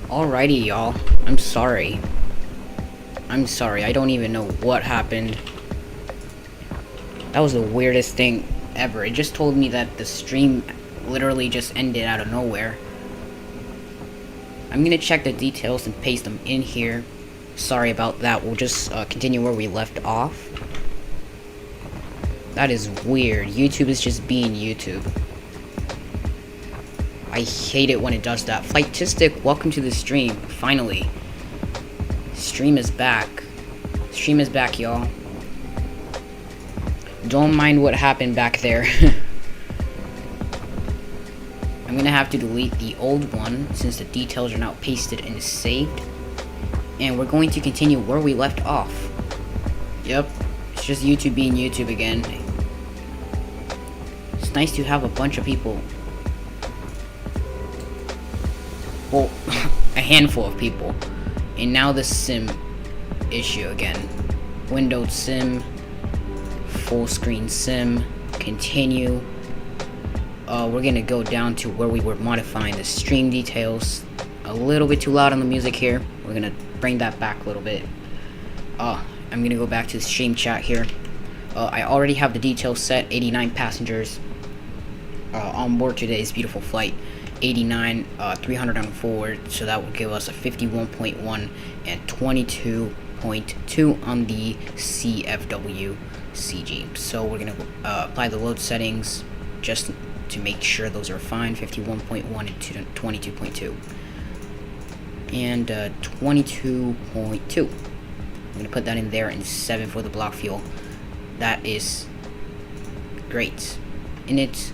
Alrighty, y'all. I'm sorry. I don't even know what happened. That was the weirdest thing ever. It just told me that the stream literally just ended out of nowhere. I'm gonna check the details and paste them in here. Sorry about that. We'll just continue where we left off. That is weird. YouTube is just being YouTube. I hate it when it does that. Flightistic, welcome to the stream. Finally. Stream is back. Stream is back, y'all. Don't mind what happened back there. I'm gonna have to delete the old one since the details are now pasted and saved. And we're going to continue where we left off. Yep. It's just YouTube being YouTube again. It's nice to have a bunch of people. Well, a handful of people. And now the sim issue again. Windowed sim, full screen sim, continue. We're gonna go down to where we were modifying the stream details. A little bit too loud on the music here. We're gonna bring that back a little bit. I'm gonna go back to the stream chat here. I already have the details set. 89 passengers on board today's beautiful flight. 89, 300 on forward, so that will give us a 51.1 and 22.2 on the CFW CG. So we're gonna apply the load settings just to make sure those are fine. 51.1 and 22.2 and 22.2. I'm gonna put that in there, and 7 for the block fuel. That is great. Init,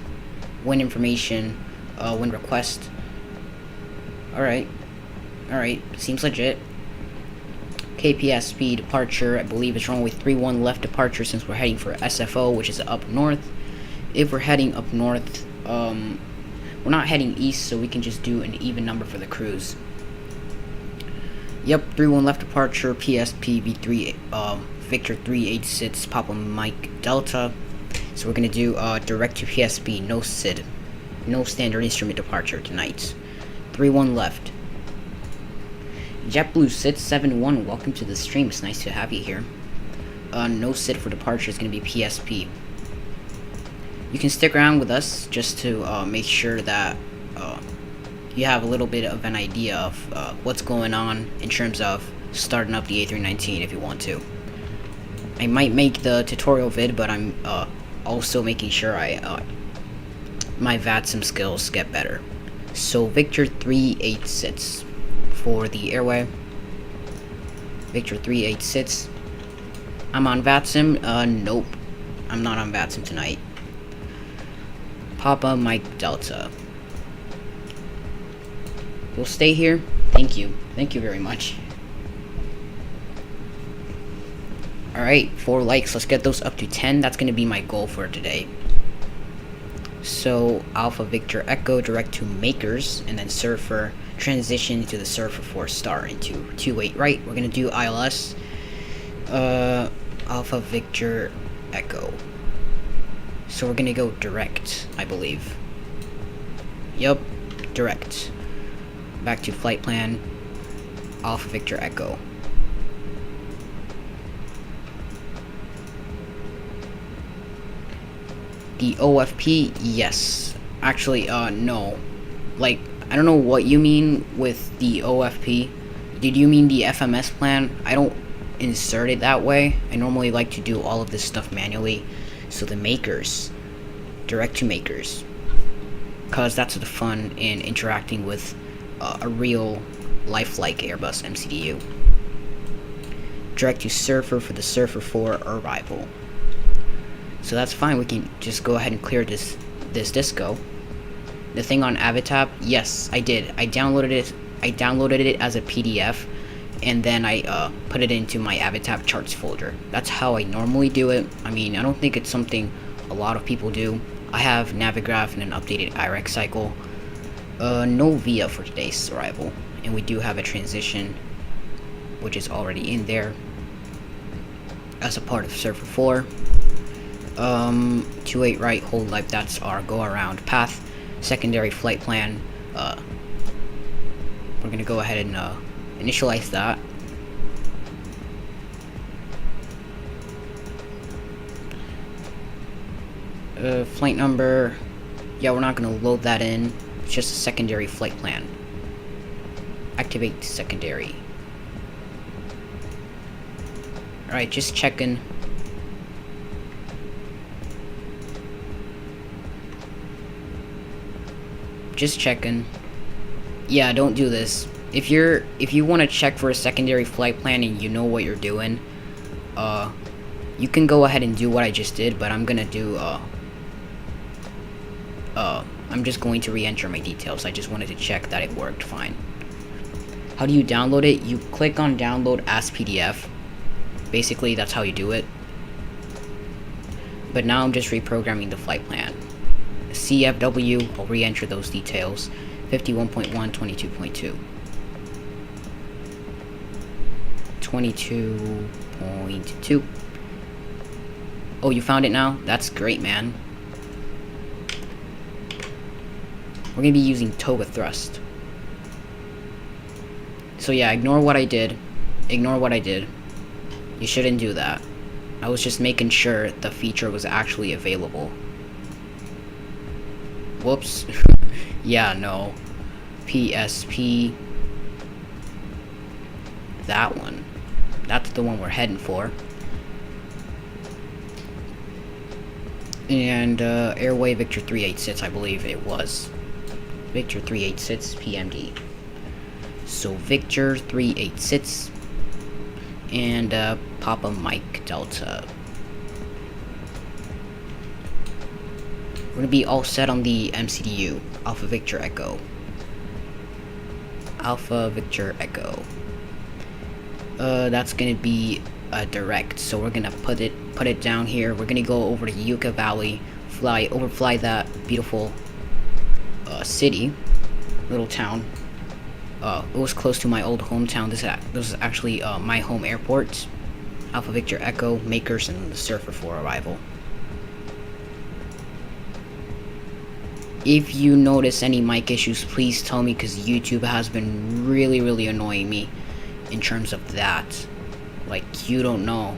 wind information, wind request. Alright, seems legit. KPSP departure, I believe it's runway 31 left departure since we're heading for SFO, which is up north. If we're heading up north, we're not heading east, so we can just do an even number for the cruise. Yep, 31 left departure, PSP V3, Victor 386, Papa Mike Delta. So we're gonna do direct to PSP, no SID, no standard instrument departure tonight. 31 left. JetBlue SID 71, welcome to the stream. It's nice to have you here. No SID for departure is gonna be PSP. You can stick around with us just to make sure that you have a little bit of an idea of what's going on in terms of starting up the A319 if you want to. I might make the tutorial vid, but I'm also making sure my VATSIM skills get better. So Victor 386 for the airway. Victor 386. I'm on VATSIM. Nope. I'm not on VATSIM tonight. Papa Mike Delta. You'll stay here? Thank you. Thank you very much. Alright, 4 likes. Let's get those up to 10. That's going to be my goal for today. So, Alpha Victor Echo, direct to Makers, and then Surfer, transition to the Surfer 4-star into 28 right. We're going to do ILS. Alpha Victor Echo. So we're going to go direct, I believe. Yup, direct. Back to flight plan. Alpha Victor Echo. The OFP, yes. Actually, no. Like, I don't know what you mean with the OFP. Did you mean the FMS plan? I don't insert it that way. I normally like to do all of this stuff manually. So the Makers. Direct to Makers. Because that's the fun in interacting with a real lifelike Airbus MCDU. Direct to Surfer for the Surfer 4 arrival. So that's fine. We can just go ahead and clear this disco. The thing on Avatab, yes, I did. I downloaded it as a PDF, and then I put it into my Avatab charts folder. That's how I normally do it. I mean, I don't think it's something a lot of people do. I have Navigraph and an updated IREX cycle. No VIA for today's arrival, and we do have a transition, which is already in there as a part of Surfer 4. 28 right, hold light, that's our go around path. Secondary flight plan, We're gonna go ahead and initialize that. Flight number, yeah, we're not gonna load that in. It's just a secondary flight plan. Activate secondary. Alright, just checking. Just checking. Yeah, don't do this. If you want to check for a secondary flight plan and you know what you're doing, you can go ahead and do what I just did, but I'm gonna do I'm just going to re-enter my details. I just wanted to check that it worked fine. How do you download it? You click on download as PDF. Basically, that's how you do it. But now I'm just reprogramming the flight plan. CFW, I'll re-enter those details. 51.1, 22.2. 22.2. Oh, you found it now? That's great, man. We're gonna be using Toga thrust. So yeah, ignore what I did. Ignore what I did. You shouldn't do that. I was just making sure the feature was actually available. Whoops. Yeah, no. PSP. That one. That's the one we're heading for. And Airway Victor 386, I believe it was. Victor 386 PMD. So Victor 386 and Papa Mike Delta. We're gonna be all set on the MCDU. Alpha Victor Echo. Alpha Victor Echo. That's gonna be direct. So we're gonna put it down here. We're gonna go over to Yucca Valley, overfly that beautiful city, little town. It was close to my old hometown. This is actually my home airport. Alpha Victor Echo, Makers, and the Surfer 4 arrival. If you notice any mic issues, please tell me, because YouTube has been really annoying me in terms of that. Like, you don't know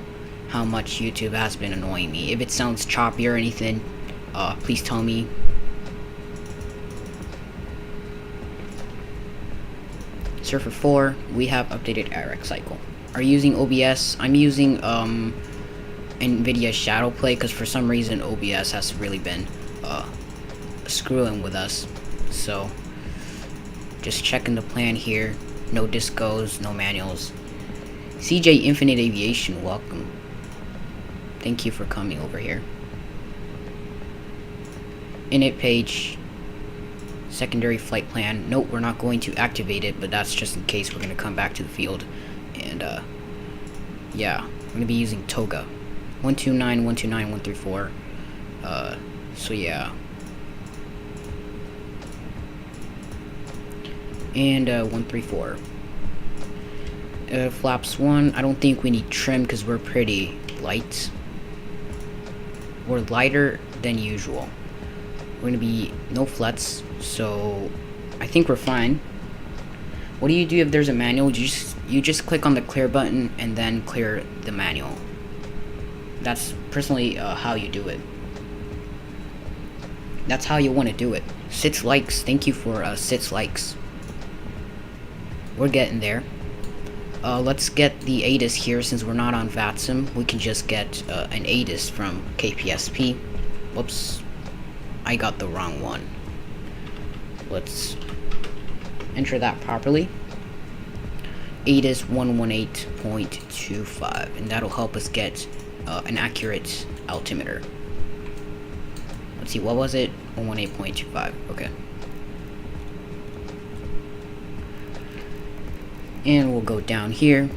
how much YouTube has been annoying me. If it sounds choppy or anything, please tell me. Surfer 4, we have updated ARX cycle. Are you using OBS? I'm using NVIDIA Shadowplay, because for some reason OBS has really been screwing with us. So just checking the plan here. No discos, no manuals. CJ Infinite Aviation, welcome. Thank you for coming over here. Init page. Secondary flight plan. Nope, we're not going to activate it, but that's just in case. We're going to come back to the field. And yeah, we're going to be using Toga. 129, 129, 134. So yeah. And 134. Flaps 1, I don't think we need trim because we're pretty light. We're lighter than usual. We're gonna be no flats, so I think we're fine. What do you do if there's a manual? You just click on the clear button and then clear the manual. That's personally how you do it. That's how you want to do it. 6 likes. Thank you for 6 likes. We're getting there. Let's get the Addons here. Since we're not on VATSIM, we can just get an Addons from KPSP. Whoops, I got the wrong one. Let's enter that properly. Addons 118.25, and that'll help us get an accurate altimeter. Let's see, what was it? 118.25. Okay. And we'll go down here,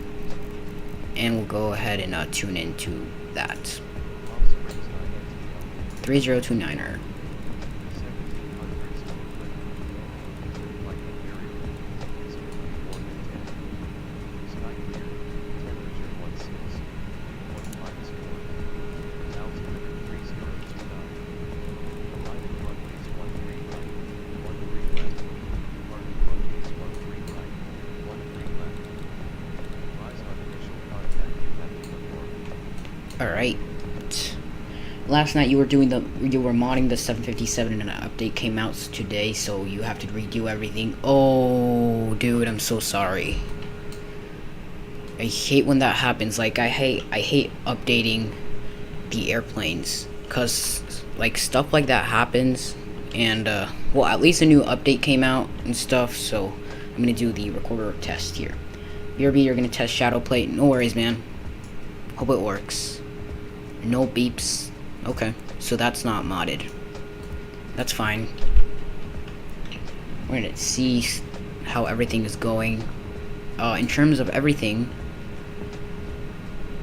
and we'll go ahead and tune into that. 3029er. Alright. Last night you were modding the 757 and an update came out today, so you have to redo everything. Oh, dude, I'm so sorry. I hate when that happens. Like, I hate updating the airplanes, cause like stuff like that happens, and well, at least a new update came out and stuff, so I'm gonna do the recorder test here. BRB, you're gonna test shadow plate. No worries, man. Hope it works. No beeps. Okay, so that's not modded. That's fine. We're gonna see how everything is going. In terms of everything,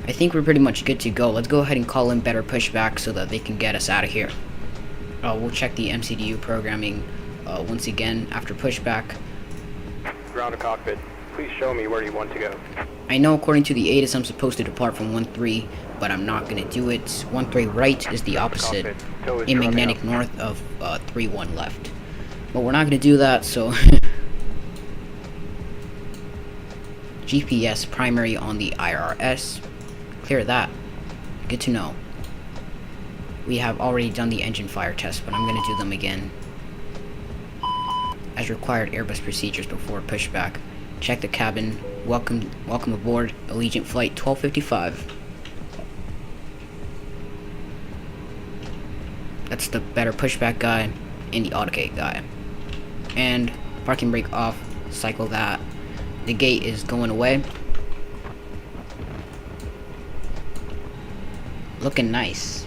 I think we're pretty much good to go. Let's go ahead and call in better pushback so that they can get us out of here. We'll check the MCDU programming once again after pushback. Ground to cockpit. Please show me where you want to go. I know according to the Addons I'm supposed to depart from 1-3, but I'm not going to do it. 1-3 right is the opposite in magnetic north of 3-1 left. But we're not going to do that, so... GPS primary on the IRS. Clear that. Good to know. We have already done the engine fire test, but I'm going to do them again. As required Airbus procedures before pushback. Check the cabin. Welcome aboard Allegiant Flight 1255. That's the better pushback guy and the autogate guy. And parking brake off. Cycle that. The gate is going away. Looking nice.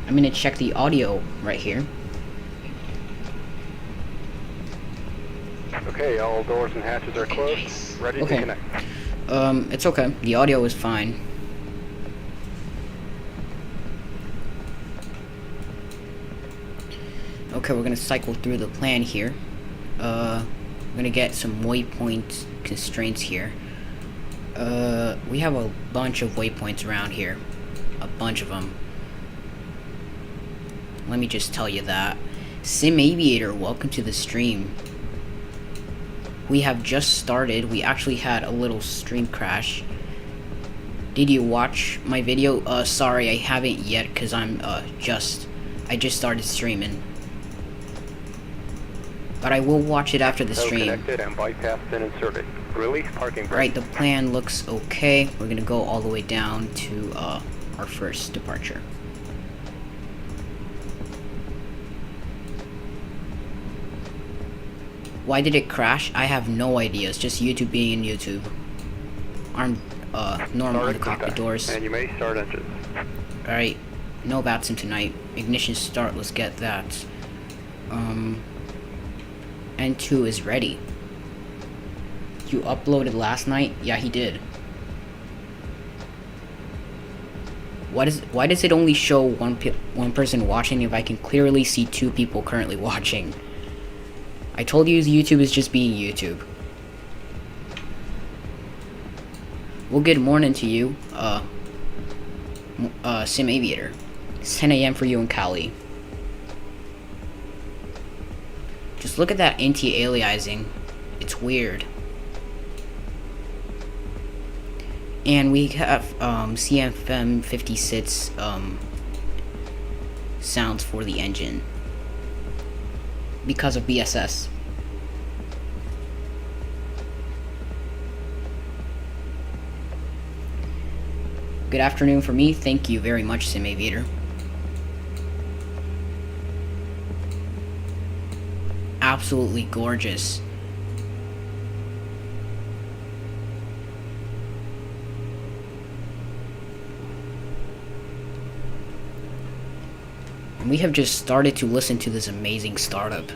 I'm gonna check the audio right here. Okay, all doors and hatches are closed. Ready to connect. It's okay. The audio is fine. Okay, we're gonna cycle through the plan here. We're gonna get some waypoint constraints here. We have a bunch of waypoints around here. A bunch of them. Let me just tell you that. Sim Aviator, welcome to the stream. We have just started. We actually had a little stream crash. Did you watch my video? Sorry, I haven't yet because I just started streaming. But I will watch it after the stream. Connected and bypass been inserted. Release parking brake. Right, the plan looks okay. We're gonna go all the way down to our first departure. Why did it crash? I have no idea. It's just YouTube being in YouTube. Arm, normal on the cockpit doors. And you may start engines. Alright, no Batson tonight. Ignition start, let's get that. N2 is ready. You uploaded last night? Yeah, he did. Why does it only show one person watching if I can clearly see 2 people currently watching? I told you YouTube is just being YouTube. Well, good morning to you, Sim Aviator. It's 10 a.m. for you in Cali. Just look at that anti-aliasing. It's weird. And we have CFM 56 sounds for the engine because of BSS. Good afternoon for me. Thank you very much, Sim Aviator. Absolutely gorgeous. And we have just started to listen to this amazing startup.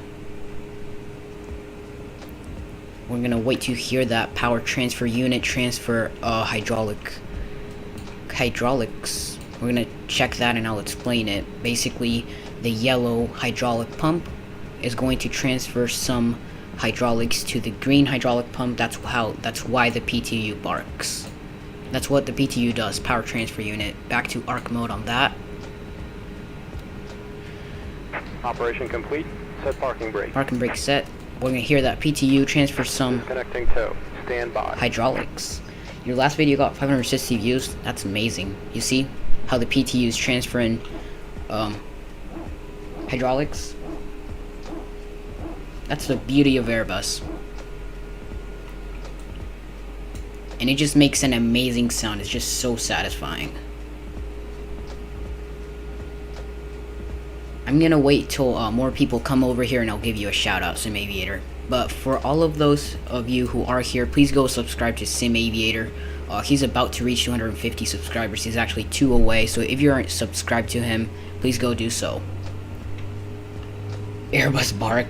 We're gonna wait to hear that power transfer unit transfer hydraulics. We're gonna check that and I'll explain it. Basically, the yellow hydraulic pump is going to transfer some hydraulics to the green hydraulic pump. That's why the PTU barks. That's what the PTU does, power transfer unit. Back to arc mode on that. Operation complete. Set parking brake. Parking brake set. We're gonna hear that PTU transfer some Disconnecting tow. Stand by. hydraulics. Your last video got 560 views. That's amazing. You see how the PTU is transferring hydraulics? That's the beauty of Airbus. And it just makes an amazing sound. It's just so satisfying. I'm gonna wait till more people come over here and I'll give you a shout out, Sim Aviator. But for all of those of you who are here, please go subscribe to Sim Aviator. He's about to reach 250 subscribers. He's actually 2 away, so if you aren't subscribed to him, please go do so. Airbus bark.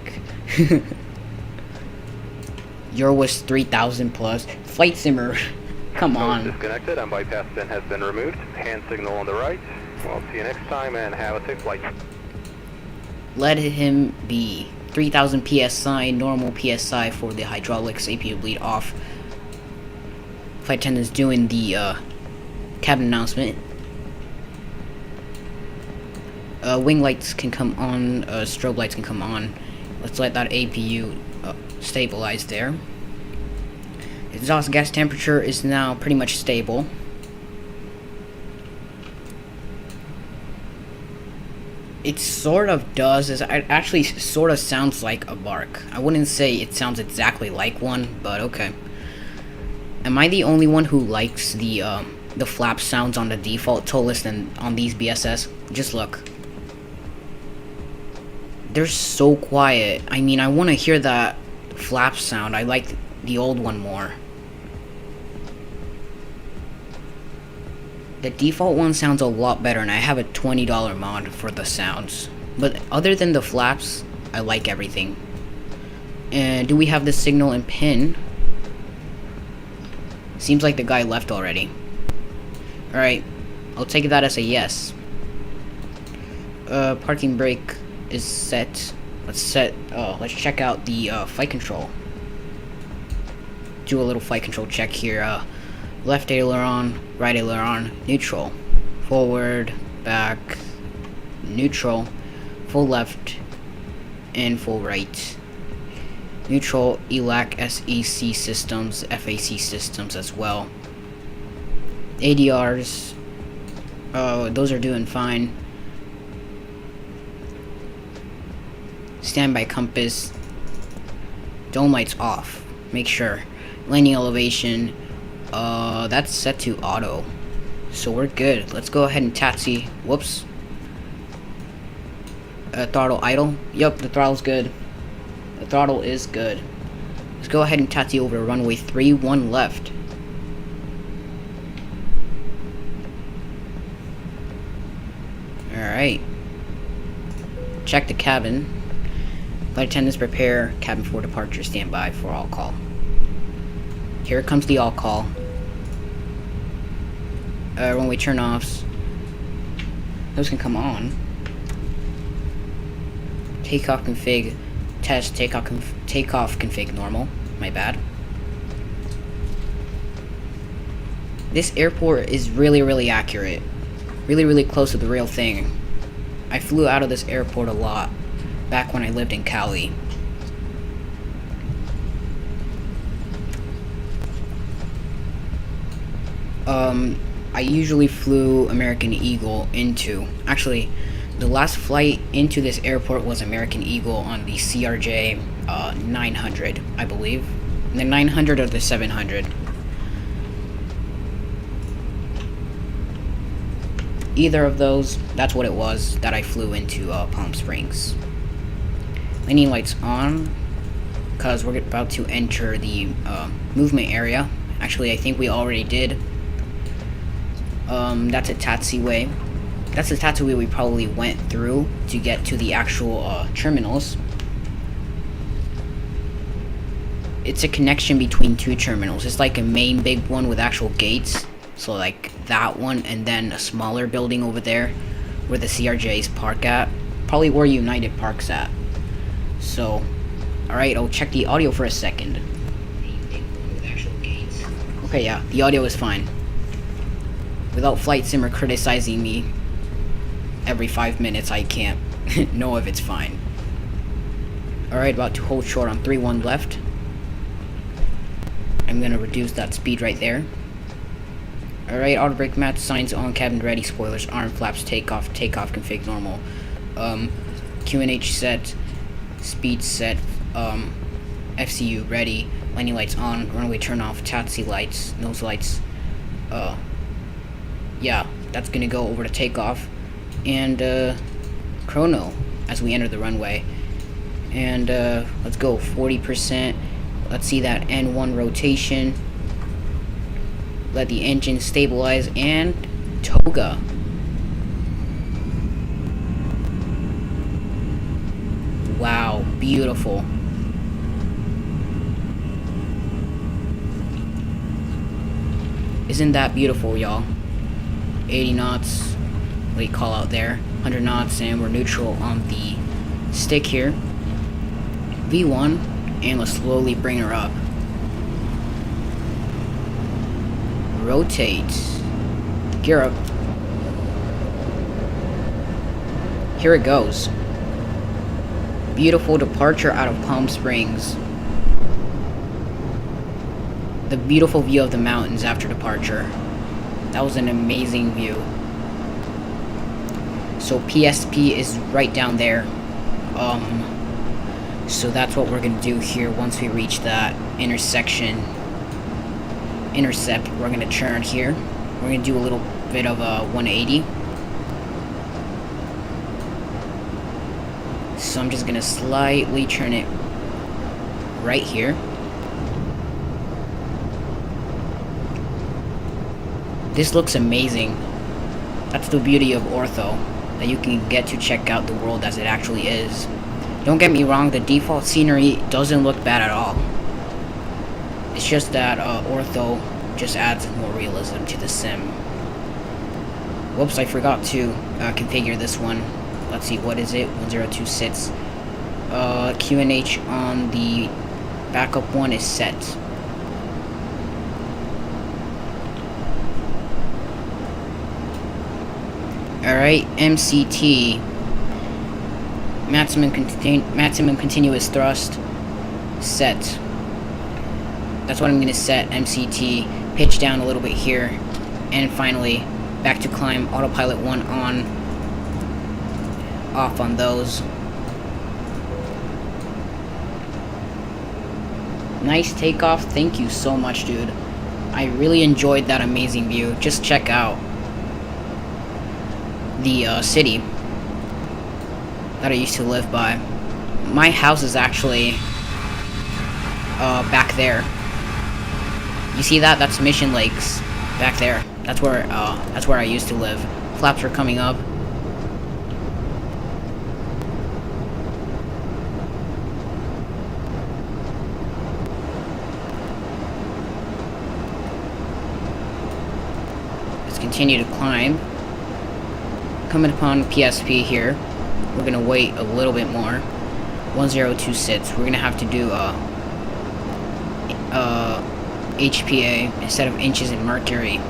Your was 3,000 plus. Flight simmer. Come on. Disconnected and bypass pin has been removed. Hand signal on the right. Well, see you next time and have a safe flight. Let him be. 3,000 PSI, normal PSI for the hydraulics, APU bleed off. Flight attendant's doing the cabin announcement. Wing lights can come on, strobe lights can come on. Let's let that APU stabilize there. Exhaust gas temperature is now pretty much stable. It sort of does. It actually sort of sounds like a bark. I wouldn't say it sounds exactly like one, but okay. Am I the only one who likes the flap sounds on the default Toliss and on these BSS? Just look. They're so quiet. I mean, I want to hear that flap sound. I like the old one more. The default one sounds a lot better, and I have a $20 mod for the sounds. But other than the flaps, I like everything. And do we have the signal and pin? Seems like the guy left already. Alright, I'll take that as a yes. Parking brake is set. Let's check out the flight control. Do a little flight control check here. Left aileron, right aileron, neutral, forward, back, neutral, full left, and full right. Neutral, ELAC, SEC systems, FAC systems as well. ADRs, those are doing fine. Standby compass, dome lights off, make sure. Landing elevation, that's set to auto, so we're good. Let's go ahead and taxi. Whoops. Throttle idle. Yep, the throttle's good. The throttle is good. Let's go ahead and taxi over runway 31 left. Alright. Check the cabin. Flight attendants prepare. Cabin for departure. Stand by for all call. Here comes the all call. Runway turn-offs. Those can come on. Takeoff config. Test takeoff config normal. My bad. This airport is really accurate. Really close to the real thing. I flew out of this airport a lot back when I lived in Cali. I usually flew American Eagle into, actually, the last flight into this airport was American Eagle on the CRJ 900, I believe. The 900 or the 700. Either of those, that's what it was that I flew into Palm Springs. Landing lights on, because we're about to enter the movement area. Actually, I think we already did. That's a taxiway. That's the taxiway we probably went through to get to the actual terminals. It's a connection between 2 terminals. It's like a main big one with actual gates. So like that one, and then a smaller building over there where the CRJs park at. Probably where United parks at. So, alright, I'll check the audio for a second. Okay, yeah, the audio is fine. Without Flight Simmer criticizing me every 5 minutes, I can't know if it's fine. Alright, about to hold short on 3-1 left. I'm gonna reduce that speed right there. Alright, auto brake mat, signs on, cabin ready, spoilers, arm flaps, takeoff config normal. QNH set, speed set, FCU ready, landing lights on, runway turn off, taxi lights, nose lights. Yeah, that's gonna go over to takeoff, and chrono as we enter the runway. And let's go 40%. Let's see that N1 rotation. Let the engine stabilize, and toga. Wow, beautiful. Isn't that beautiful, y'all? 80 knots, late call out there. 100 knots, and we're neutral on the stick here. V1, and let's slowly bring her up. Rotate. Gear up. Here it goes. Beautiful departure out of Palm Springs. The beautiful view of the mountains after departure. That was an amazing view. So PSP is right down there. So that's what we're gonna do here once we reach that intercept. We're gonna turn here. We're gonna do a little bit of a 180. So I'm just gonna slightly turn it right here. This looks amazing. That's the beauty of ortho, that you can get to check out the world as it actually is. Don't get me wrong, the default scenery doesn't look bad at all. It's just that ortho just adds more realism to the sim. Whoops, I forgot to configure this one. Let's see, what is it? 1026. QNH on the backup one is set. Alright, MCT. Maximum continuous thrust set. That's what I'm gonna set. MCT, pitch down a little bit here, and finally back to climb. Autopilot 1 on, off on those. Nice takeoff. Thank you so much, dude. I really enjoyed that amazing view. Just check out the city that I used to live by. My house is actually back there. You see that? That's Mission Lakes back there. That's where I used to live. Flaps are coming up. Let's continue to climb. Coming upon PSP here. We're gonna wait a little bit more. 1026. We're gonna have to do HPA instead of inches in mercury.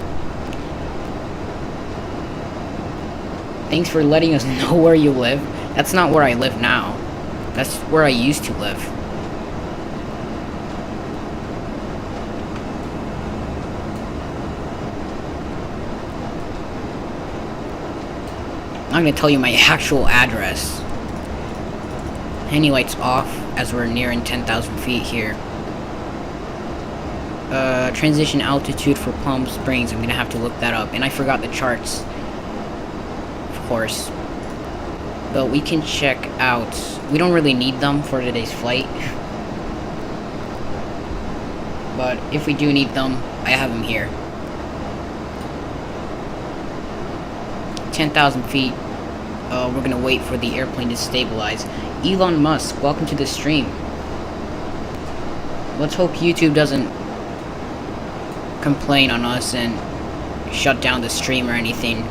Thanks for letting us know where you live. That's not where I live now. That's where I used to live. I'm gonna tell you my actual address. Handy lights off as we're nearing 10,000 feet here. Transition altitude for Palm Springs. I'm gonna have to look that up, and I forgot the charts, of course. But we can check out. We don't really need them for today's flight, but if we do need them, I have them here. 10,000 feet. We're gonna wait for the airplane to stabilize. Elon Musk, welcome to the stream. Let's hope YouTube doesn't complain on us and shut down the stream or anything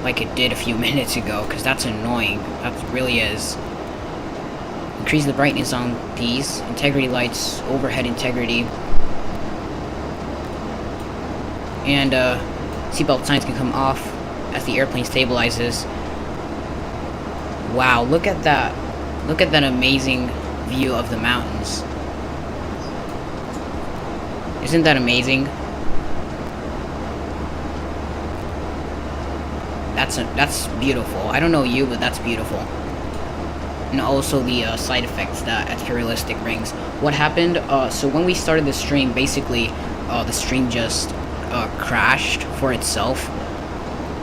like it did a few minutes ago, because that's annoying. That really is. Increase the brightness on these. Integrity lights, overhead integrity. And seatbelt signs can come off as the airplane stabilizes. Wow, look at that. Look at that amazing view of the mountains. Isn't that amazing? That's beautiful. I don't know you, but that's beautiful. And also the side effects that Extra-Realistic brings. What happened? So when we started the stream, basically, the stream just crashed for itself.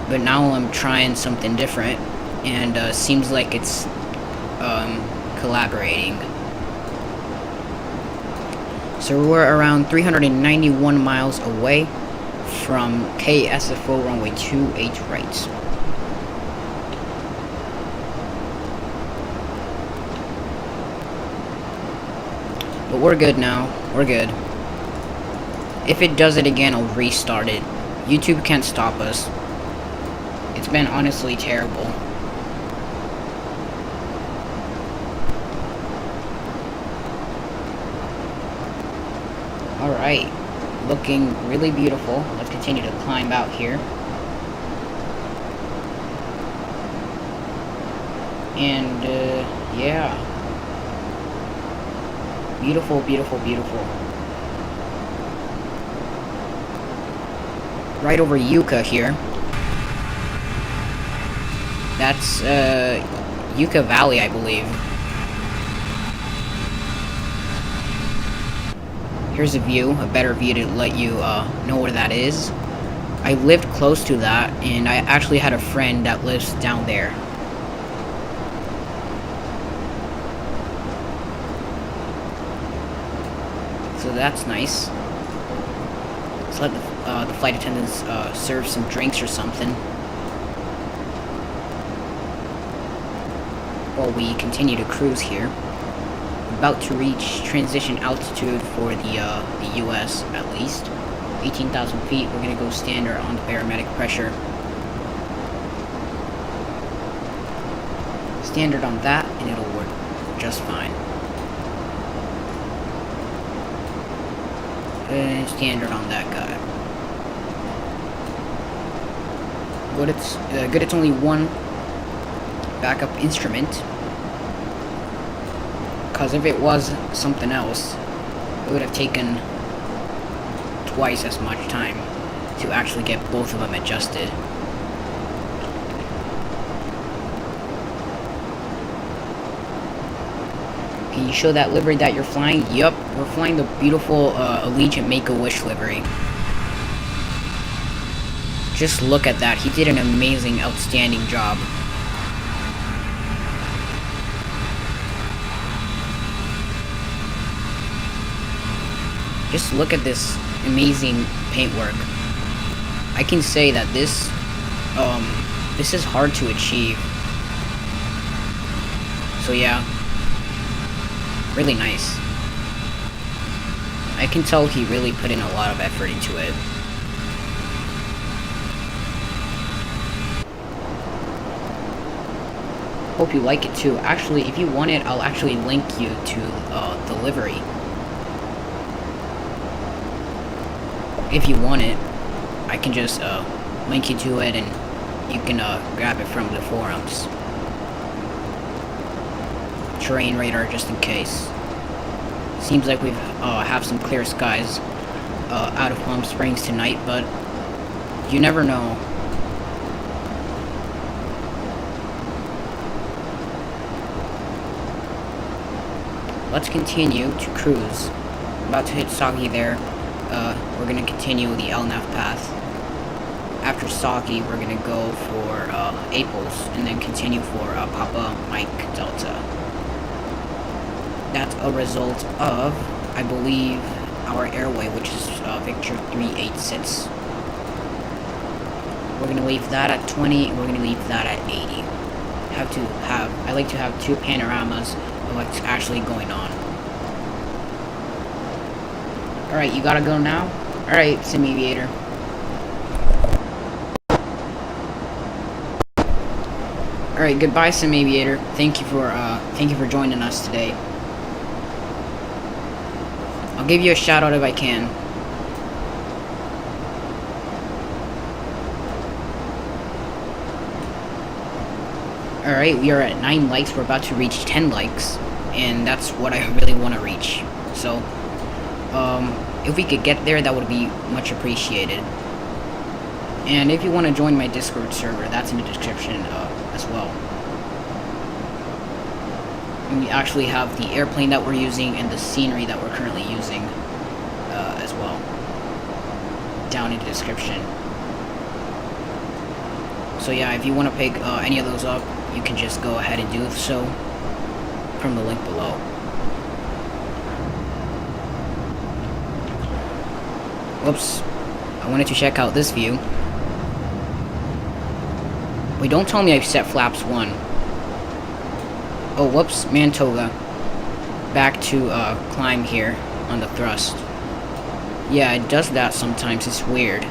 But now I'm trying something different, and seems like it's collaborating. So we're around 391 miles away from KSFO runway 28 right. But we're good now. We're good. If it does it again, I'll restart it. YouTube can't stop us. It's been honestly terrible. Alright. Looking really beautiful. Let's continue to climb out here. And, yeah. Beautiful, beautiful, beautiful. Right over Yucca here. That's, Yucca Valley, I believe. Here's a view, a better view to let you, know where that is. I lived close to that, and I actually had a friend that lives down there. So that's nice. Let's let the flight attendants serve some drinks or something while we continue to cruise here. About to reach transition altitude for the US at least. 18,000 feet. We're gonna go standard on the barometric pressure. Standard on that, and it'll work just fine. And standard on that guy. Good it's only one backup instrument, because if it was something else, it would have taken twice as much time to actually get both of them adjusted. Can you show that livery that you're flying? Yup, we're flying the beautiful Allegiant Make-A-Wish livery. Just look at that. He did an amazing, outstanding job. Just look at this amazing paintwork. I can say that this is hard to achieve. So yeah. Really nice. I can tell he really put in a lot of effort into it. Hope you like it too. Actually, if you want it, I'll actually link you to the livery. If you want it, I can just link you to it, and you can grab it from the forums. Terrain radar, just in case. Seems like we have some clear skies out of Palm Springs tonight, but you never know. Let's continue to cruise. About to hit Soggy there. We're gonna continue the LNAV path. After Soggy, we're gonna go for Aples, and then continue for Papa Mike Delta. That's a result of, I believe, our airway, which is Victor 386. We're gonna leave that at 20, and we're gonna leave that at 80. I like to have two panoramas of what's actually going on. Alright, you gotta go now? Alright, Sim Aviator. Alright, goodbye, Sim Aviator. Thank you for joining us today. I'll give you a shout out if I can. Alright, we are at 9 likes. We're about to reach 10 likes. And that's what I really want to reach. So, if we could get there, that would be much appreciated. And if you want to join my Discord server, that's in the description as well. And we actually have the airplane that we're using and the scenery that we're currently using as well, down in the description. So yeah, if you want to pick any of those up, you can just go ahead and do so from the link below. Whoops, I wanted to check out this view. Wait, don't tell me I've set flaps 1. Oh, whoops, Mantoga. Back to climb here on the thrust. Yeah, it does that sometimes, it's weird.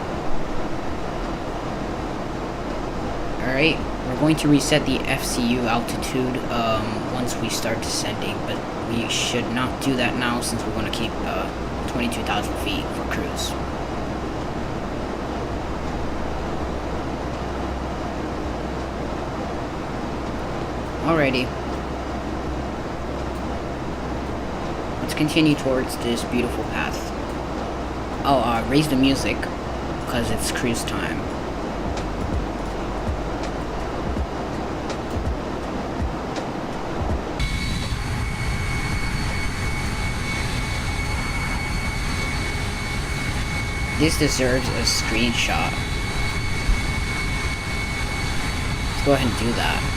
Alright, we're going to reset the FCU altitude once we start descending, but we should not do that now since we want to keep 22,000 feet for cruise. Alrighty. Let's continue towards this beautiful path. I'll raise the music because it's cruise time. This deserves a screenshot. Let's go ahead and do that.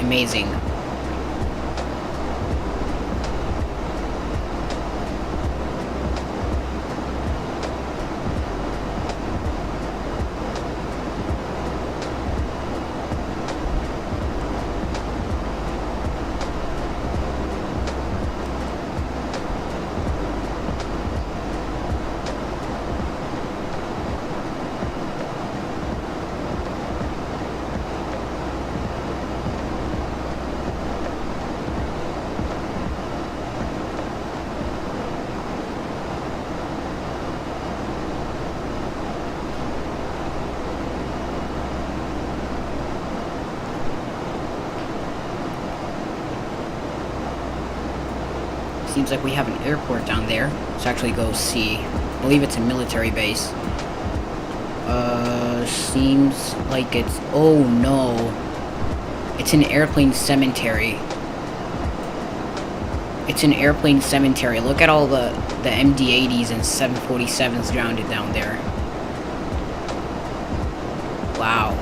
Amazing. Seems like we have an airport down there. Let's actually go see. I believe it's a military base. Seems like it's... Oh no. It's an airplane cemetery. It's an airplane cemetery. Look at all the MD-80s and 747s grounded down there. Wow.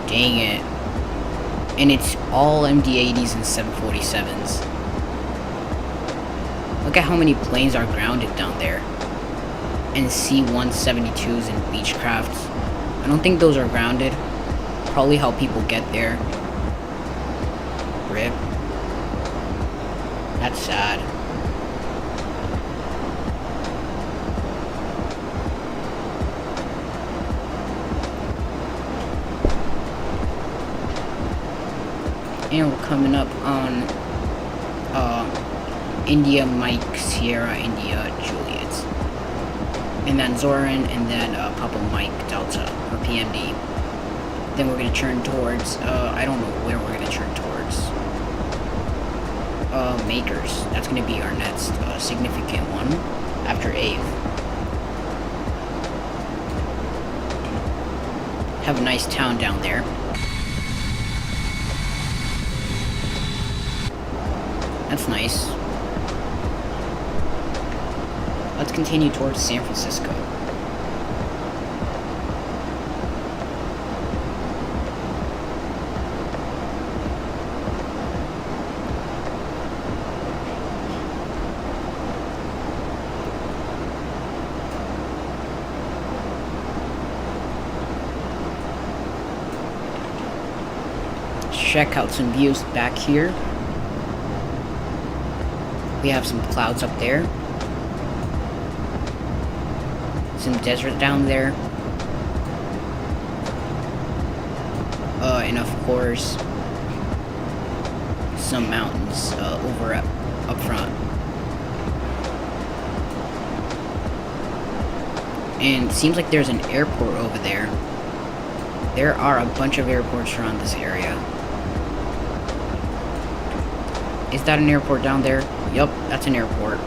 Dang it. And it's all MD-80s and 747s. Look at how many planes are grounded down there. And C-172s and Beechcrafts. I don't think those are grounded. Probably how people get there. RIP. That's sad. And we're coming up on India Mike Sierra India Juliet, and then Zoran, and then Papa Mike Delta or PMD. Then we're gonna turn towards I don't know where we're gonna turn towards. Makers. That's gonna be our next significant one after Ave. Have a nice town down there. That's nice. Let's continue towards San Francisco. Check out some views back here. We have some clouds up there. Some desert down there. And of course, some mountains over up front. And it seems like there's an airport over there. There are a bunch of airports around this area. Is that an airport down there? Yup, that's an airport.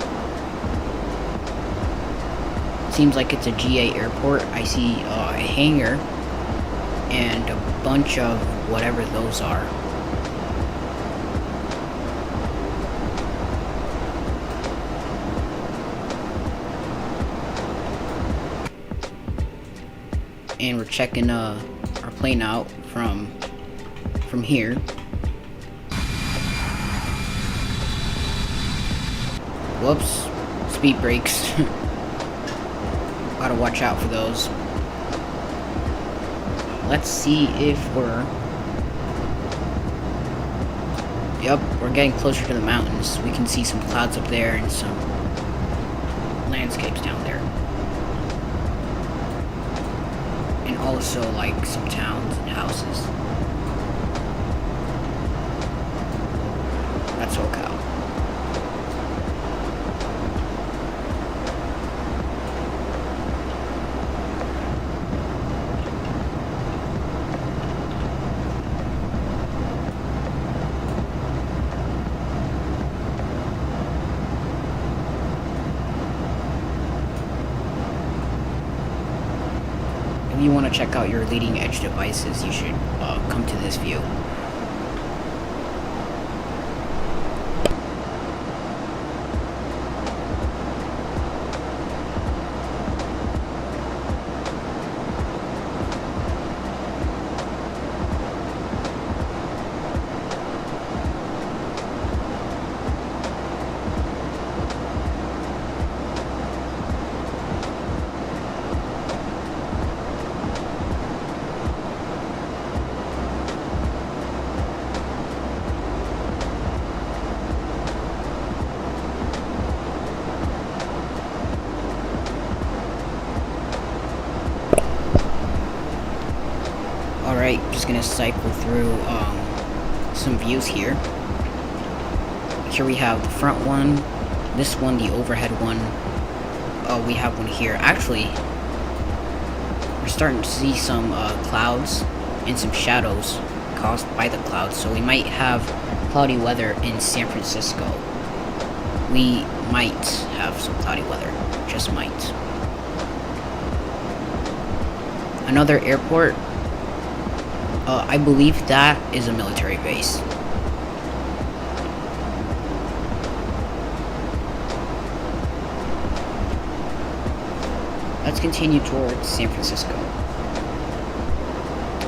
Seems like it's a GA airport. I see a hangar and a bunch of whatever those are. And we're checking our plane out from here. Whoops, speed brakes. Gotta watch out for those. Let's see if we're... Yep, we're getting closer to the mountains. We can see some clouds up there and some landscapes down there. And also, like, some towns and houses. That's SoCal. If you want to check out your leading edge devices, you should come to this view. Alright, just gonna cycle through some views here. Here we have the front one, this one, the overhead one. We have one here. Actually, we're starting to see some clouds and some shadows caused by the clouds, so we might have cloudy weather in San Francisco. We might have some cloudy weather, just might. Another airport. I believe that is a military base. Let's continue towards San Francisco.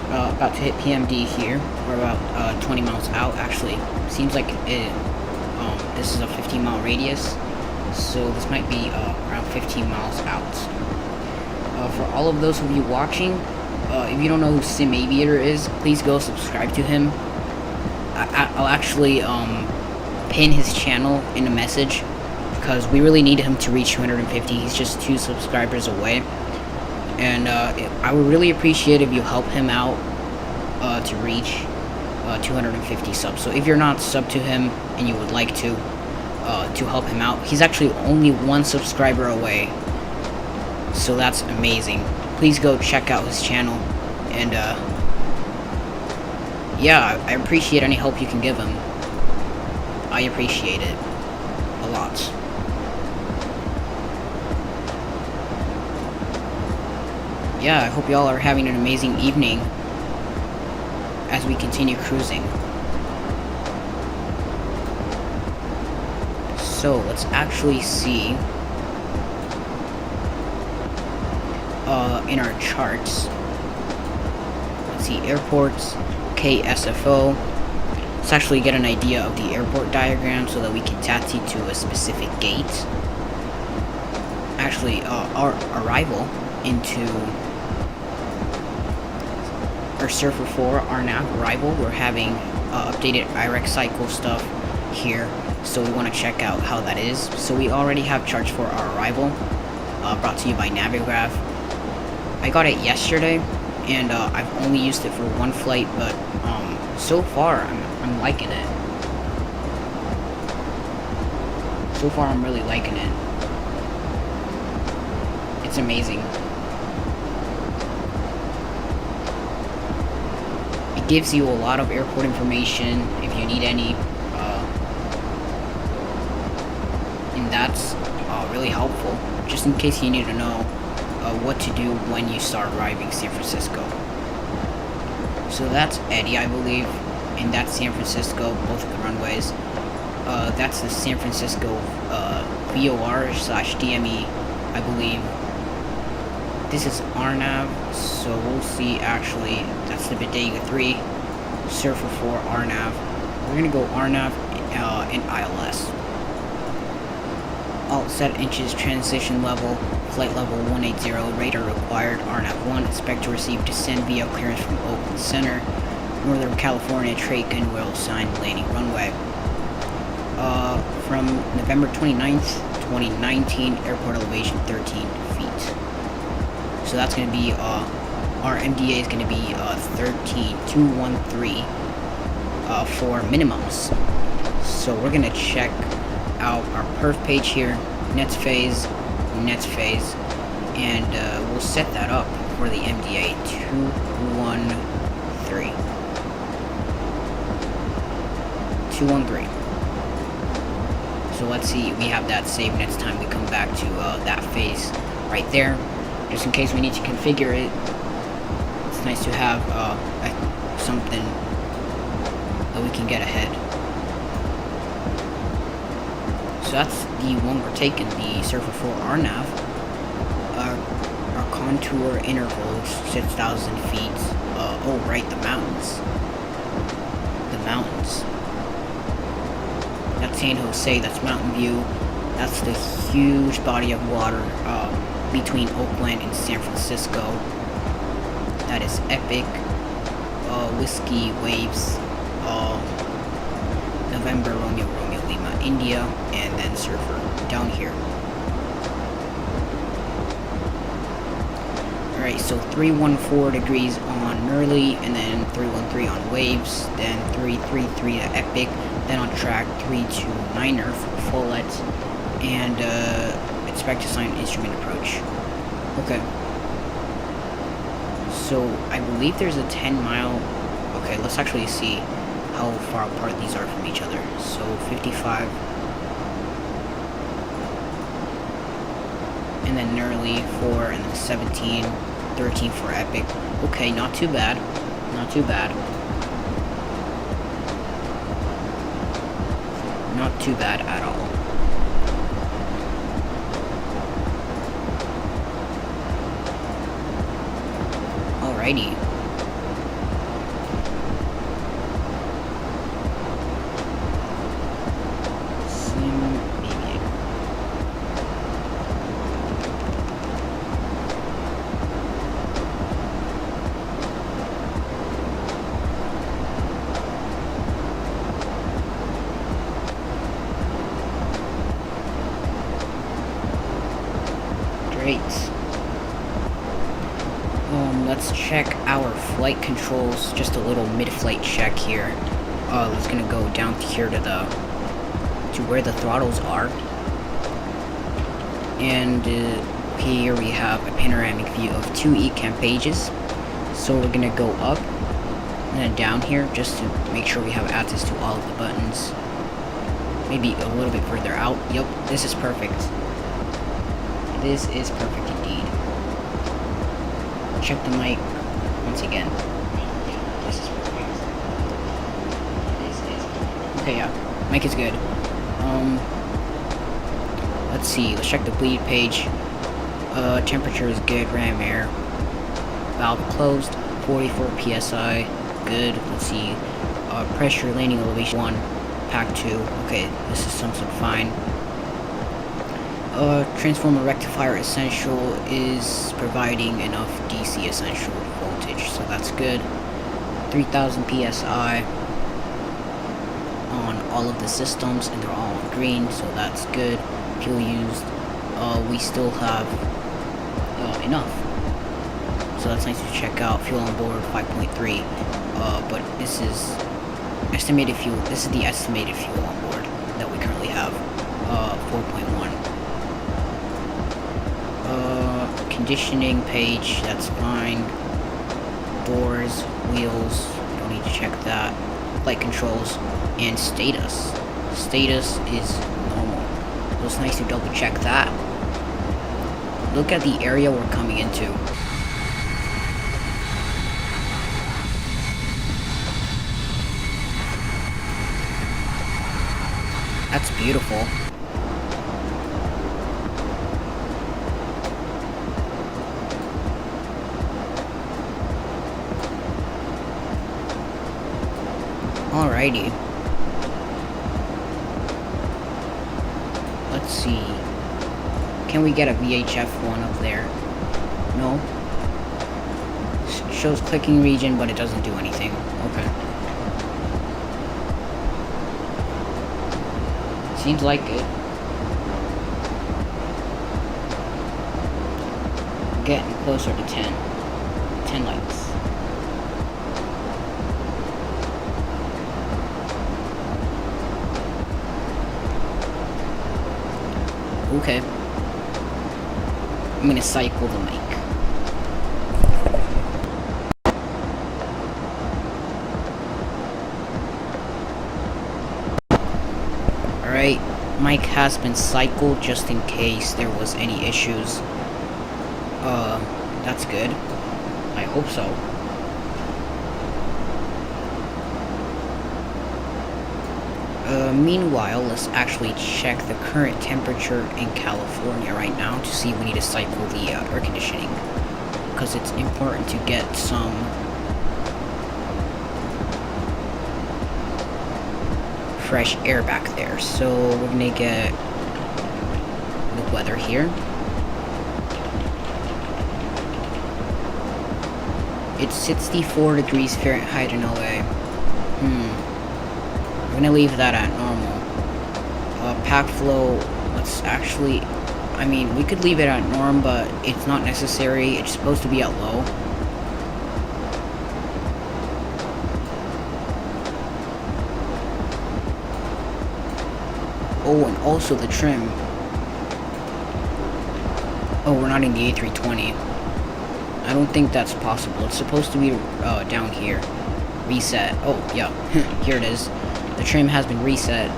About to hit PMD here. We're about 20 miles out. Actually, seems like this is a 15-mile radius, so this might be around 15 miles out. For all of those of you watching, if you don't know who Sim Aviator is, please go subscribe to him. I'll actually pin his channel in a message, because we really need him to reach 250. He's just 2 subscribers away, and I would really appreciate if you help him out to reach 250 subs. So if you're not subbed to him and you would like to help him out, he's actually only 1 subscriber away, so that's amazing. Please go check out his channel, and yeah, I appreciate any help you can give him. I appreciate it a lot. Yeah, I hope y'all are having an amazing evening as we continue cruising. So let's actually see in our charts. Let's see, airports, KSFO. Let's actually get an idea of the airport diagram so that we can taxi to a specific gate. Actually, our arrival into our Surfer 4, our nav arrival, we're having updated IREX cycle stuff here, so we want to check out how that is. So we already have charts for our arrival, brought to you by Navigraph. I got it yesterday, and I've only used it for 1 flight, but so far I'm liking it. So far I'm really liking it. It's amazing. It gives you a lot of airport information if you need any that's really helpful, just in case you need to know what to do when you start arriving San Francisco. So that's Eddie, I believe, and that's San Francisco, both of the runways. That's the San Francisco VOR/DME, I believe. This is RNAV, so we'll see. Actually, that's the Bodega 3, Surfer 4, RNAV. We're gonna go RNAV and ILS. Alt set inches, transition level, flight level 180, radar required, RNAV 1, expect to receive descent via clearance from Oakland Center, Northern California, trade gunwale sign landing runway. From November 29th, 2019, airport elevation 13 feet. So that's going to be, our MDA is going to be 13213 for minimums. So we're going to check out our perf page here, nets phase, and we'll set that up for the MDA 213. So let's see, we have that saved next time we come back to that phase right there, just in case we need to configure it. It's nice to have something that we can get ahead. So that's the one we're taking, the Surfer 4 RNAV. Our contour intervals 6,000 feet. Oh right, the mountains. That's San Jose, that's Mountain View. That's the huge body of water between Oakland and San Francisco. That is epic. Whiskey Waves, November Romeo Lima India, and then Surfer down here. Alright, so 314 degrees on Nerly, and then 313 on Waves, then 333 to Epic, then on track 329er for Follett, and expect to sign instrument approach. Okay. So I believe there's a 10-mile. Okay, let's actually see how far apart these are from each other. So 55, and then Nerly 4, and then 17, 13 for Epic. Okay, not too bad. Not too bad. Not too bad at all. Alrighty. Great. Let's check our flight controls. Just a little mid-flight check here. It's gonna go down here to where the throttles are, and here we have a panoramic view of 2 ECAM pages. So we're gonna go up and then down here just to make sure we have access to all of the buttons. Maybe a little bit further out. Yep, this is perfect. This is perfect indeed. Check the mic once again. This is perfect. Okay, yeah, mic is good. Let's see. Let's check the bleed page. Temperature is good. RAM air. Valve closed. 44 psi. Good. Let's see. Pressure, landing elevation 1. Pack 2. Okay, this is something fine. Transformer rectifier essential is providing enough DC essential voltage, so that's good. 3000 psi on all of the systems, and they're all on green, so that's good. Fuel used, we still have enough, so that's nice to check out. Fuel on board 5.3, but this is estimated fuel. This is the estimated fuel on board that we currently have, 4.1. Conditioning page, that's fine. Doors, wheels, don't need to check that. Flight controls, and status. Status is normal. So it's nice to double check that. Look at the area we're coming into. That's beautiful. Alrighty. Let's see. Can we get a VHF one up there? No. Shows clicking region, but it doesn't do anything. Okay. Seems like it. Getting closer to 10. 10 likes. Okay. I'm gonna cycle the mic. Alright, mic has been cycled just in case there was any issues. That's good. I hope so. Meanwhile, let's actually check the current temperature in California right now to see if we need to cycle the air conditioning, because it's important to get some fresh air back there. So we're gonna get the weather here. It's 64 degrees Fahrenheit in LA. I'm gonna leave that at normal. Pack flow, let's actually, I mean, we could leave it at norm, but it's not necessary. It's supposed to be at low. Oh, and also the trim. Oh, we're not in the A320. I don't think that's possible. It's supposed to be down here. Reset. Oh, yeah. Here it is. The trim has been reset.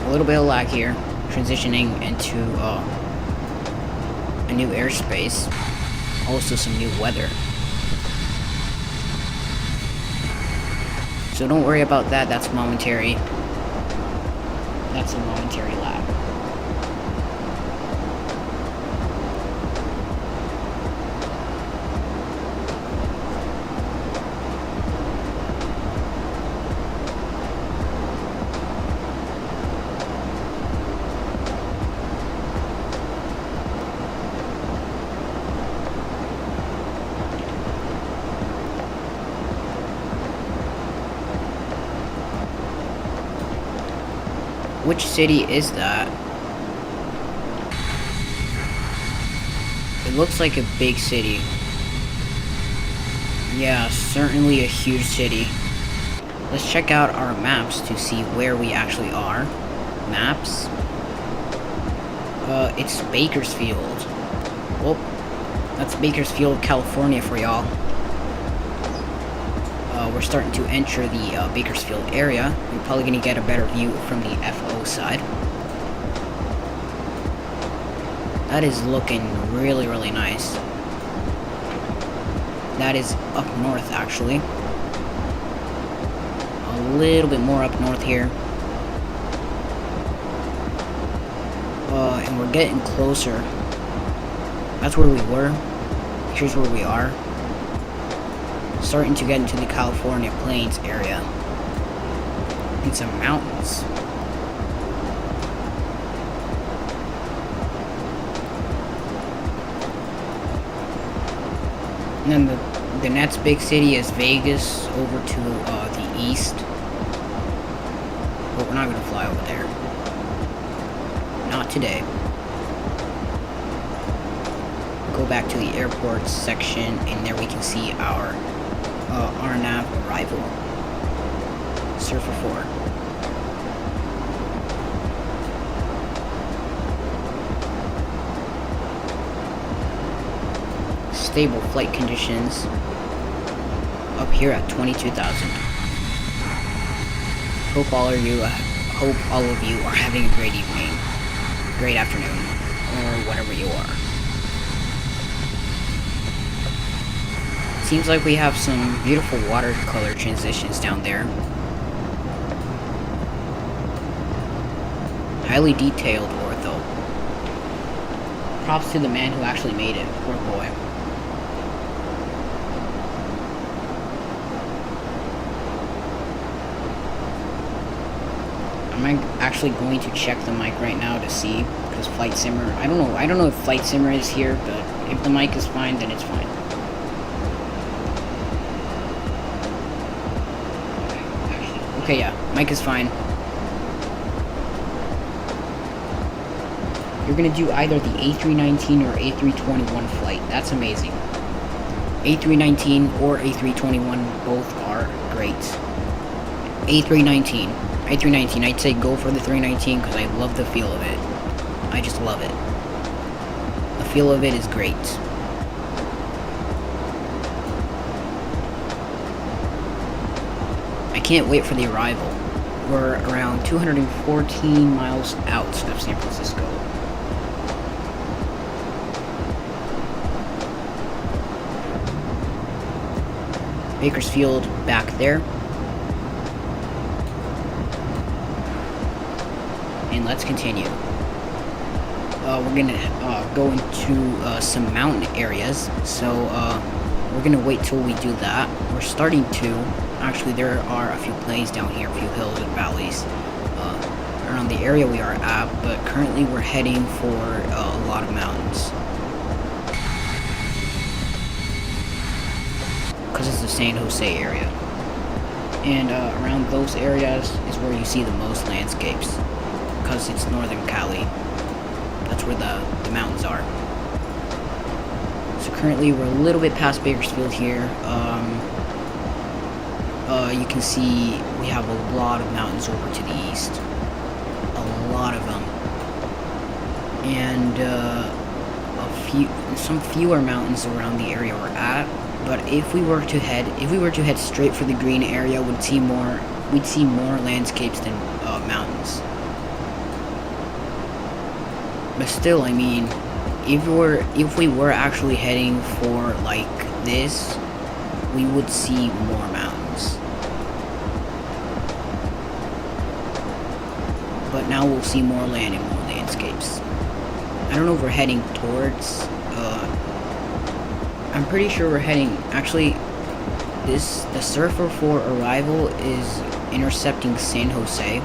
A little bit of lag here. Transitioning into a new airspace. Also some new weather. So don't worry about that. That's momentary. That's a momentary lag. Which city is that? It looks like a big city. Yeah, certainly a huge city. Let's check out our maps to see where we actually are. Maps. It's Bakersfield. Well, that's Bakersfield, California for y'all. We're starting to enter the Bakersfield area. We're probably going to get a better view from the FO side. That is looking really, really nice. That is up north, actually. A little bit more up north here. And we're getting closer. That's where we were. Here's where we are. Starting to get into the California Plains area. And some mountains. And then the next big city is Vegas, over to the east. But we're not going to fly over there. Not today. Go back to the airport section, and there we can see our RNAV arrival. Surfer 4. Stable flight conditions up here at 22,000. Hope all of you are having a great evening, great afternoon, or whatever you are. Seems like we have some beautiful watercolor transitions down there. Highly detailed ortho. Props to the man who actually made it. Poor boy. I'm actually going to check the mic right now to see, because Flight Simmer, I don't know if Flight Simmer is here, but if the mic is fine, then it's fine. Okay, yeah, mic is fine. You're gonna do either the A319 or A321 flight. That's amazing. A319 or A321, both are great. A319, I'd say go for the 319 because I love the feel of it. I just love it. The feel of it is great. I can't wait for the arrival. We're around 214 miles out of San Francisco. Bakersfield back there. And let's continue. We're gonna go into some mountain areas, so we're gonna wait till we do that. We're starting to. Actually, there are a few plains down here, a few hills and valleys around the area we are at, but currently we're heading for a lot of mountains. Because it's the San Jose area. And around those areas is where you see the most landscapes. Because it's northern Cali. That's where the mountains are. So currently we're a little bit past Bakersfield here. You can see we have a lot of mountains over to the east. A lot of them. And some fewer mountains around the area we're at. But if we were to head straight for the green area, we'd see more landscapes than mountains. But still, I mean, if we were actually heading for like this, we would see more mountains. But now we'll see more land and more landscapes. I don't know if we're heading towards. I'm pretty sure we're heading. Actually, the Surfer 4 arrival is intercepting San Jose.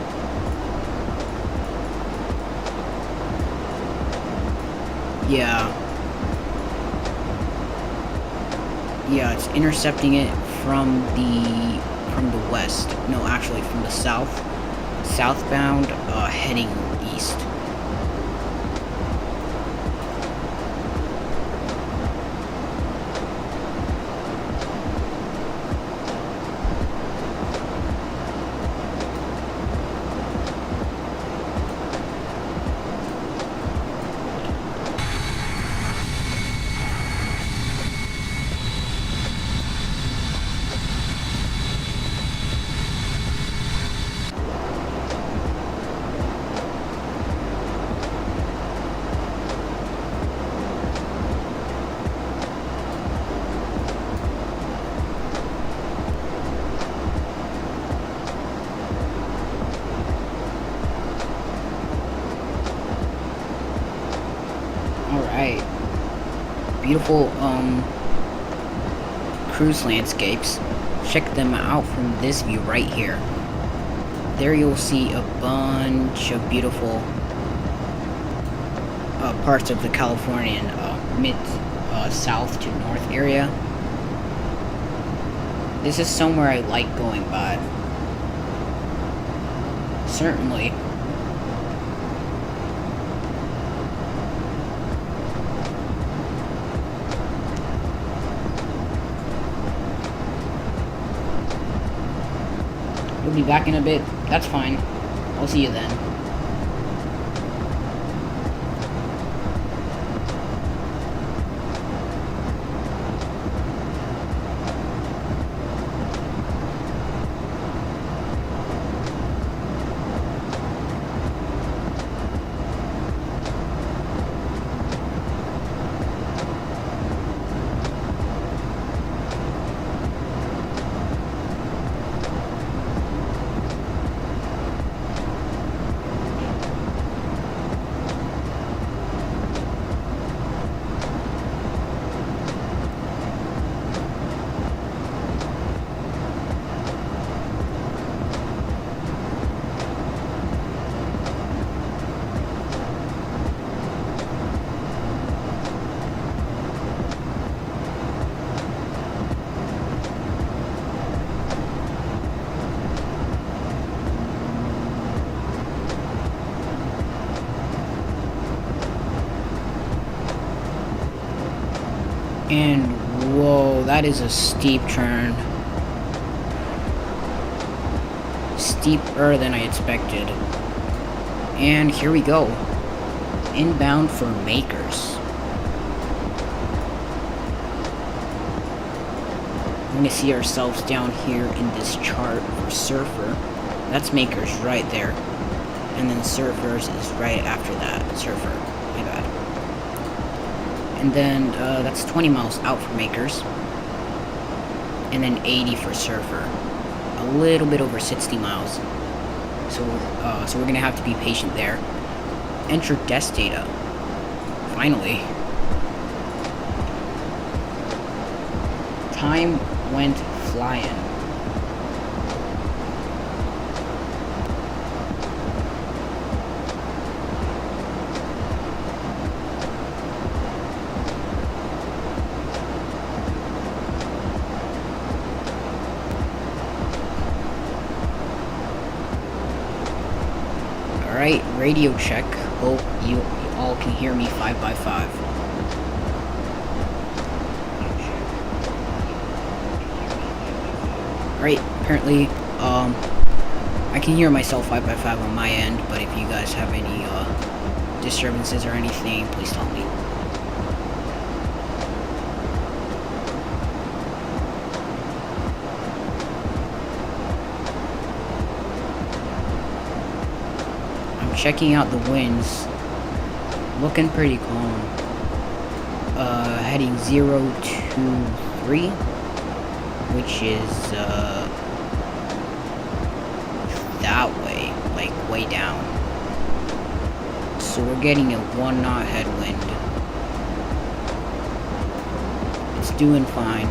Yeah, it's intercepting it from the west. No, actually from the southbound, heading east. Beautiful cruise landscapes. Check them out from this view right here. There you'll see a bunch of beautiful parts of the Californian mid south to north area. This is somewhere I like going by. Certainly. We'll be back in a bit. That's fine. I'll see you then. And whoa, that is a steep turn. Steeper than I expected. And here we go. Inbound for Makers. We're gonna see ourselves down here in this chart for Surfer. That's Makers right there. And then Surfers is right after that. Surfer. My bad. And then that's 20 miles out for Makers. And then 80 for Surfer. A little bit over 60 miles. So we're gonna have to be patient there. Enter desk data. Finally. Time went flying. Alright, radio check. Hope you all can hear me 5x5. Alright, apparently, I can hear myself 5x5 on my end, but if you guys have any, disturbances or anything, please tell me. Checking out the winds, looking pretty calm. Heading 023, which is that way, like way down. So we're getting a 1 knot headwind. It's doing fine.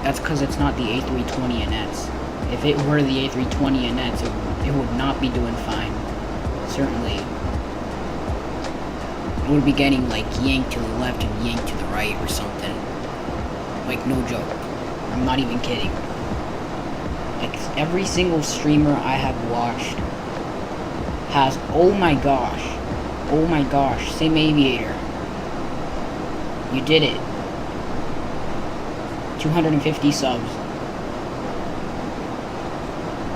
That's because it's not the A320NS. If it were the A320NS, it would not be doing fine. Certainly. It would be getting like yanked to the left and yanked to the right or something. Like, no joke. I'm not even kidding. Like, every single streamer I have watched has, oh my gosh, Sim Aviator. You did it. 250 subs.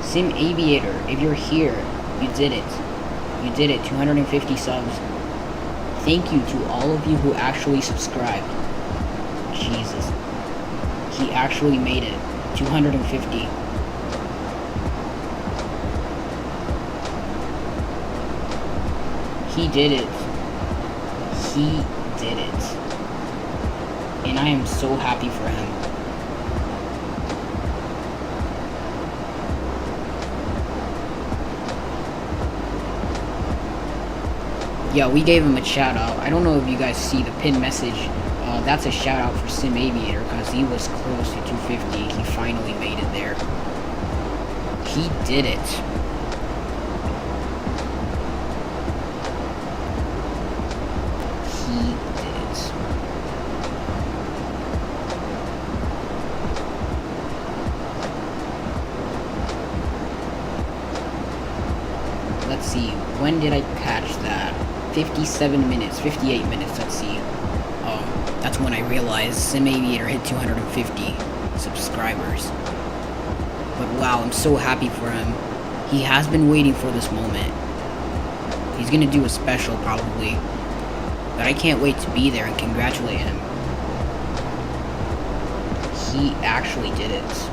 Sim Aviator, if you're here, you did it. You did it. 250 subs. Thank you to all of you who actually subscribed. Jesus. He actually made it. 250. He did it. He did it. And I am so happy for him. Yeah, we gave him a shout out. I don't know if you guys see the pinned message. That's a shout out for Sim Aviator because he was close to 250. He finally made it there. He did it. He did it. Let's see. When did I catch that? 57 minutes, 58 minutes, let's see. That's when I realized Sim Aviator hit 250 subscribers. But wow, I'm so happy for him. He has been waiting for this moment. He's gonna do a special probably. But I can't wait to be there and congratulate him. He actually did it.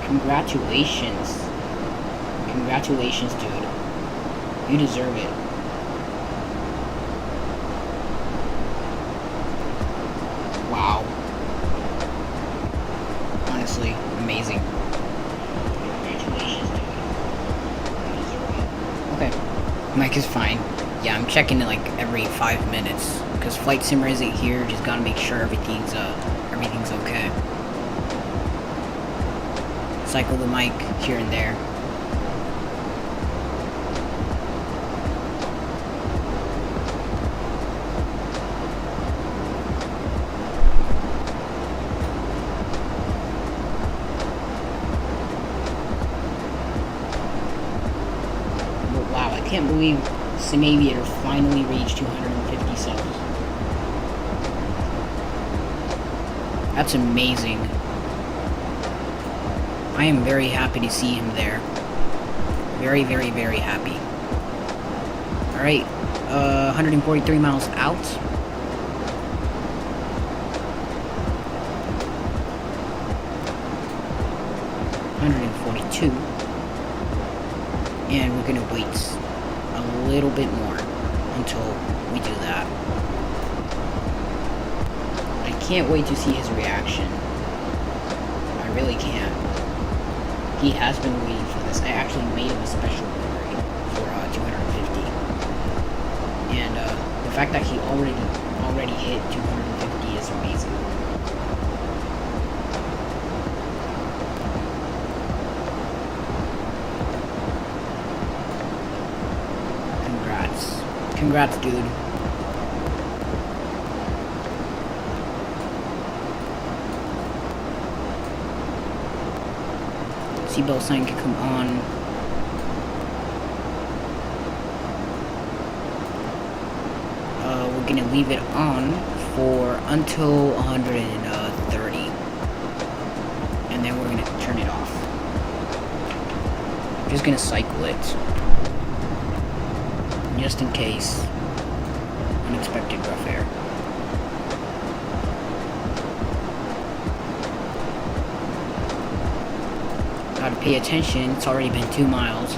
Congratulations. Congratulations, dude. You deserve it. Wow. Honestly, amazing. Congratulations, dude. You deserve it. Okay. Mic is fine. Yeah, I'm checking it like every 5 minutes because flight simmer isn't here. Just gotta make sure everything's okay. Cycle the mic here and there. But wow, I can't believe Sim Aviator finally reached 250 subs. That's amazing. I am very happy to see him there. Very, very, very happy. Alright, 143 miles out. $142. And we're gonna wait a little bit more until we do that. I can't wait to see his reaction. I really can't. He has been waiting for this. I actually made him a special delivery for 250. And the fact that he already hit 250 is amazing. Congrats, dude. Seatbelt sign can come on. We're gonna leave it on for until 130. And then we're gonna turn it off. I'm just gonna cycle it. Just in case. Unexpected rough air. Gotta pay attention, it's already been 2 miles.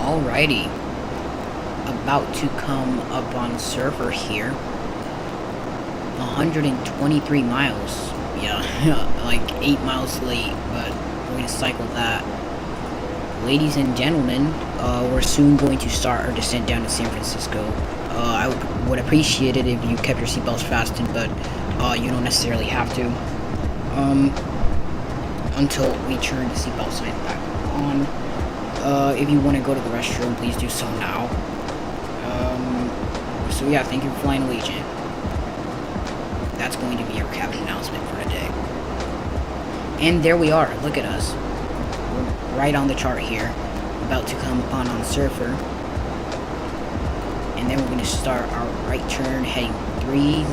Alrighty, about to come up on server here. 123 miles. Yeah, like 8 miles late, but we're gonna cycle that. Ladies and gentlemen, we're soon going to start our descent down to San Francisco. I would appreciate it if you kept your seatbelts fastened, but you don't necessarily have to. Until we turn the seatbelt sign back on. If you want to go to the restroom, please do so now. So yeah, thank you for flying Allegiant. That's going to be our cabin announcement for today. And there we are, look at us. We're right on the chart here, about to come upon on Surfer. And then we're going to start our right turn heading 30,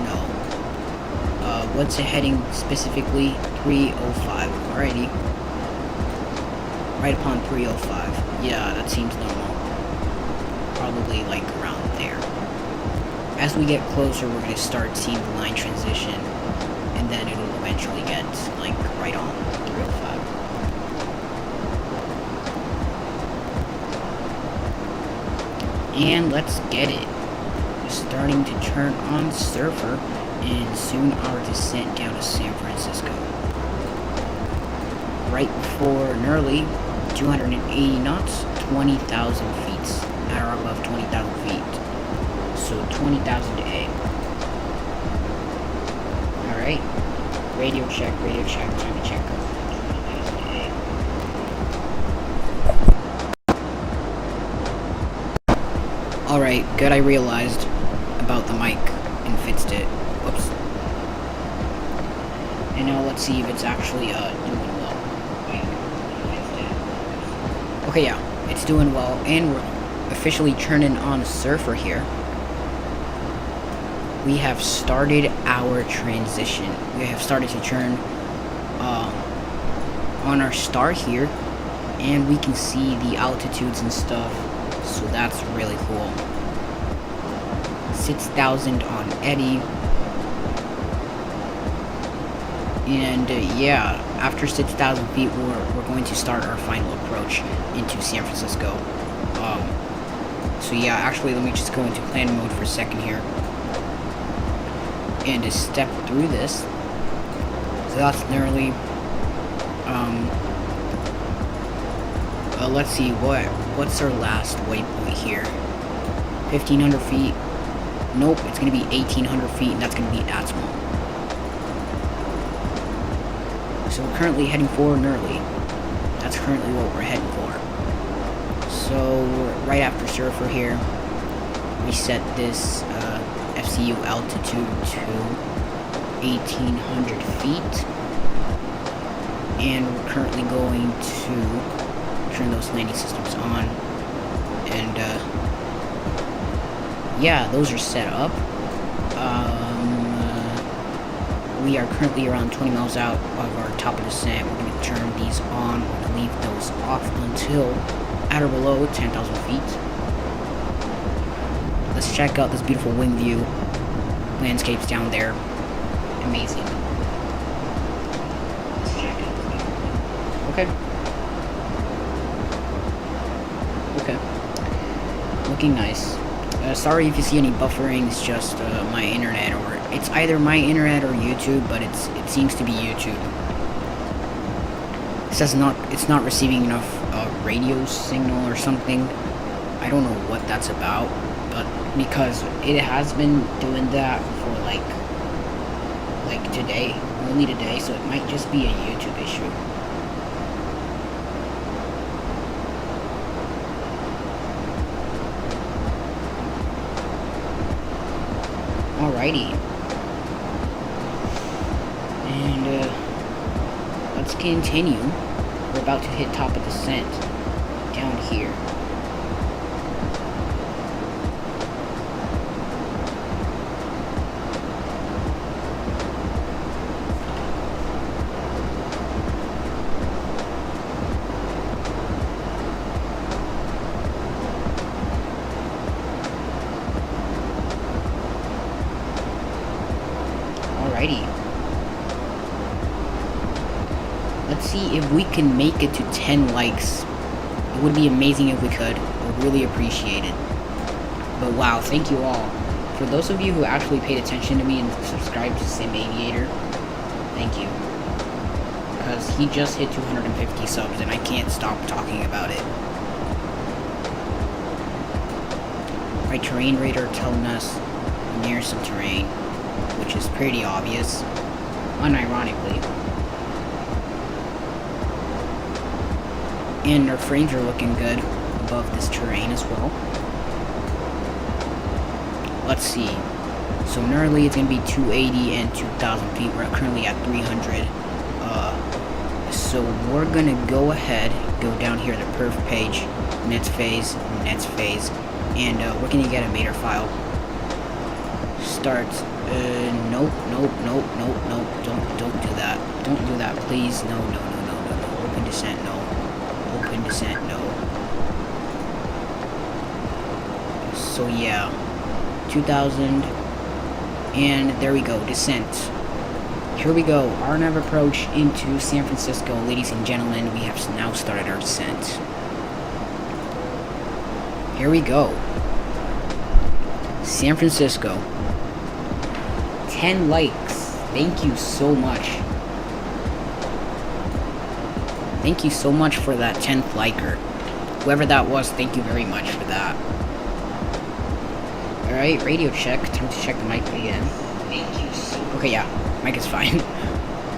no. What's it heading specifically? 305, alrighty. Right upon 305. Yeah, that seems normal. Probably like around there. As we get closer, we're going to start seeing the line transition, and then it'll eventually get like right on 305. And let's get it. We're starting to turn on Surfer, and soon our descent down to San Francisco. Right before nearly 280 knots, 20,000 feet, at or above 20,000 feet. So 20,000 A. Alright. Radio check, time to check. Alright, good, I realized about the mic and fixed it. Whoops. And now let's see if it's actually doing well. Okay, yeah, it's doing well, and we're officially turning on Surfer here. We have started our transition. We have started to turn on our star here, and we can see the altitudes and stuff, so that's really cool. 6,000 on Eddie, and yeah, after 6,000 feet we're going to start our final approach into San Francisco. So yeah, actually let me just go into plan mode for a second here and to step through this. So that's nearly let's see, what's our last waypoint here? 1,500 feet. Nope, it's gonna be 1,800 feet, and that's gonna be Atmel. So we're currently heading for nearly. That's currently what we're heading for. So we're right after Surfer here. We set this FCU altitude to 1,800 feet, and we're currently going to turn those landing systems on, and yeah, those are set up. We are currently around 20 miles out of our top of descent. We're going to turn these on. We're going to leave those off until at or below 10,000 feet. Let's check out this beautiful wing view. Landscapes down there. Amazing. Let's check it. Okay. Okay. Looking nice. Sorry if you see any buffering. It's just my internet, or it's either my internet or YouTube, but it seems to be YouTube. It says it's not receiving enough radio signal or something. I don't know what that's about, but because it has been doing that for like today, only today, so it might just be a YouTube issue. Alrighty. And let's continue. We're about to hit top of descent down here. Alrighty. Let's see if we can make it to 10 likes. It would be amazing if we could. I would really appreciate it. But wow, thank you all. For those of you who actually paid attention to me and subscribed to Sim Aviator, thank you. Because he just hit 250 subs and I can't stop talking about it. Right, terrain radar telling us near some terrain, which is pretty obvious, unironically. And our frames are looking good above this terrain as well. Let's see. So nearly it's going to be 280 and 2,000 feet. We're currently at 300. So we're going to go ahead, go down here to the perf page, nets phase, and we're going to get a meter file. Start. Nope. Don't do that. Don't do that, please. No. Open descent, no. Open descent, no. So yeah, 2,000, and there we go, descent. Here we go, our nav approach into San Francisco. Ladies and gentlemen, we have now started our descent. Here we go. San Francisco. 10 likes. Thank you so much. Thank you so much for that 10th liker. Whoever that was, thank you very much for that. Alright, radio check. Time to check the mic again. Thank you so much. Okay, yeah. Mic is fine.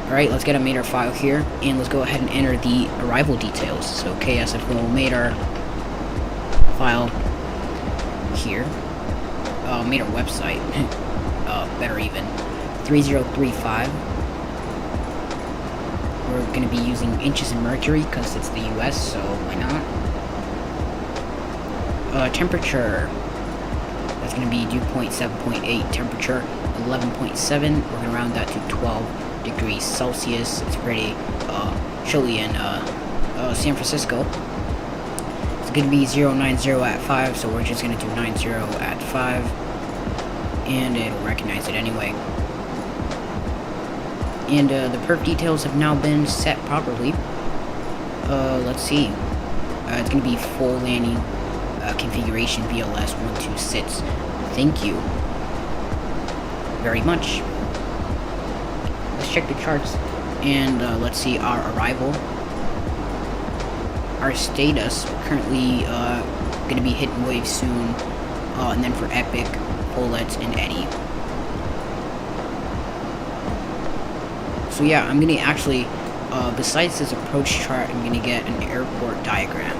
Alright, let's get a MATAR file here, and let's go ahead and enter the arrival details. So KSFO MATAR file here. MATAR website. Better even. 3035. We're going to be using inches in mercury because it's the US, so why not? Temperature. That's going to be dew point 7.8. Temperature 11.7. We're going to round that to 12 degrees Celsius. It's pretty chilly in San Francisco. It's going to be 090 at 5, so we're just going to do 90 at 5. And it'll recognize it anyway. And the perf details have now been set properly. Let's see. It's going to be full landing configuration VLS 126. Thank you very much. Let's check the charts. And let's see our arrival. Our status, currently going to be hitting waves soon. And then for Epic, Toliss, and Eddie. So yeah, I'm gonna actually, besides this approach chart, I'm gonna get an airport diagram.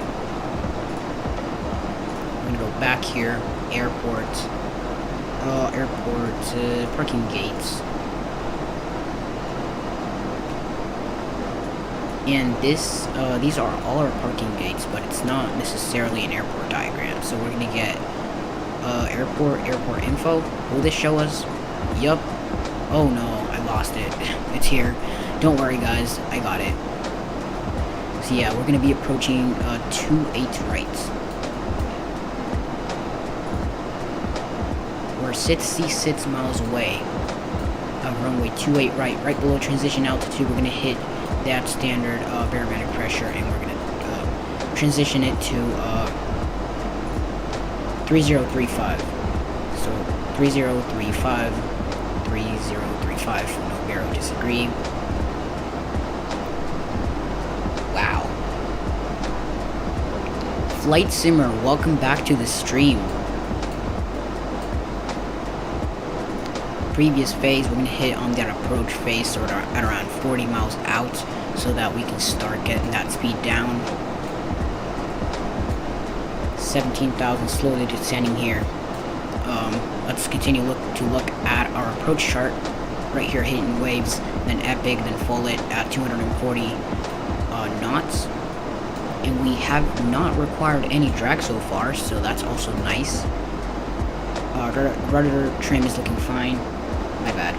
I'm gonna go back here, airport, parking gates. And this, these are all our parking gates, but it's not necessarily an airport diagram. So we're gonna get airport info. Will this show us? Yup. Oh no, I lost it. It's here. Don't worry guys, I got it. So yeah, we're gonna be approaching 28 right. We're 66 miles away of runway 28 right below transition altitude. We're gonna hit that standard barometric pressure, and we're gonna transition it to 3035. So 3035, 3035. No Barrow disagree. Wow. Flight Simmer, welcome back to the stream. Previous phase, we're gonna hit on that approach phase, sort of at around 40 miles out, so that we can start getting that speed down. 17,000, slowly descending here. Let's continue to look at our approach chart. Right here, hitting waves, then Epic, then Follett at 240 knots. And we have not required any drag so far, so that's also nice. Rudder trim is looking fine. My bad.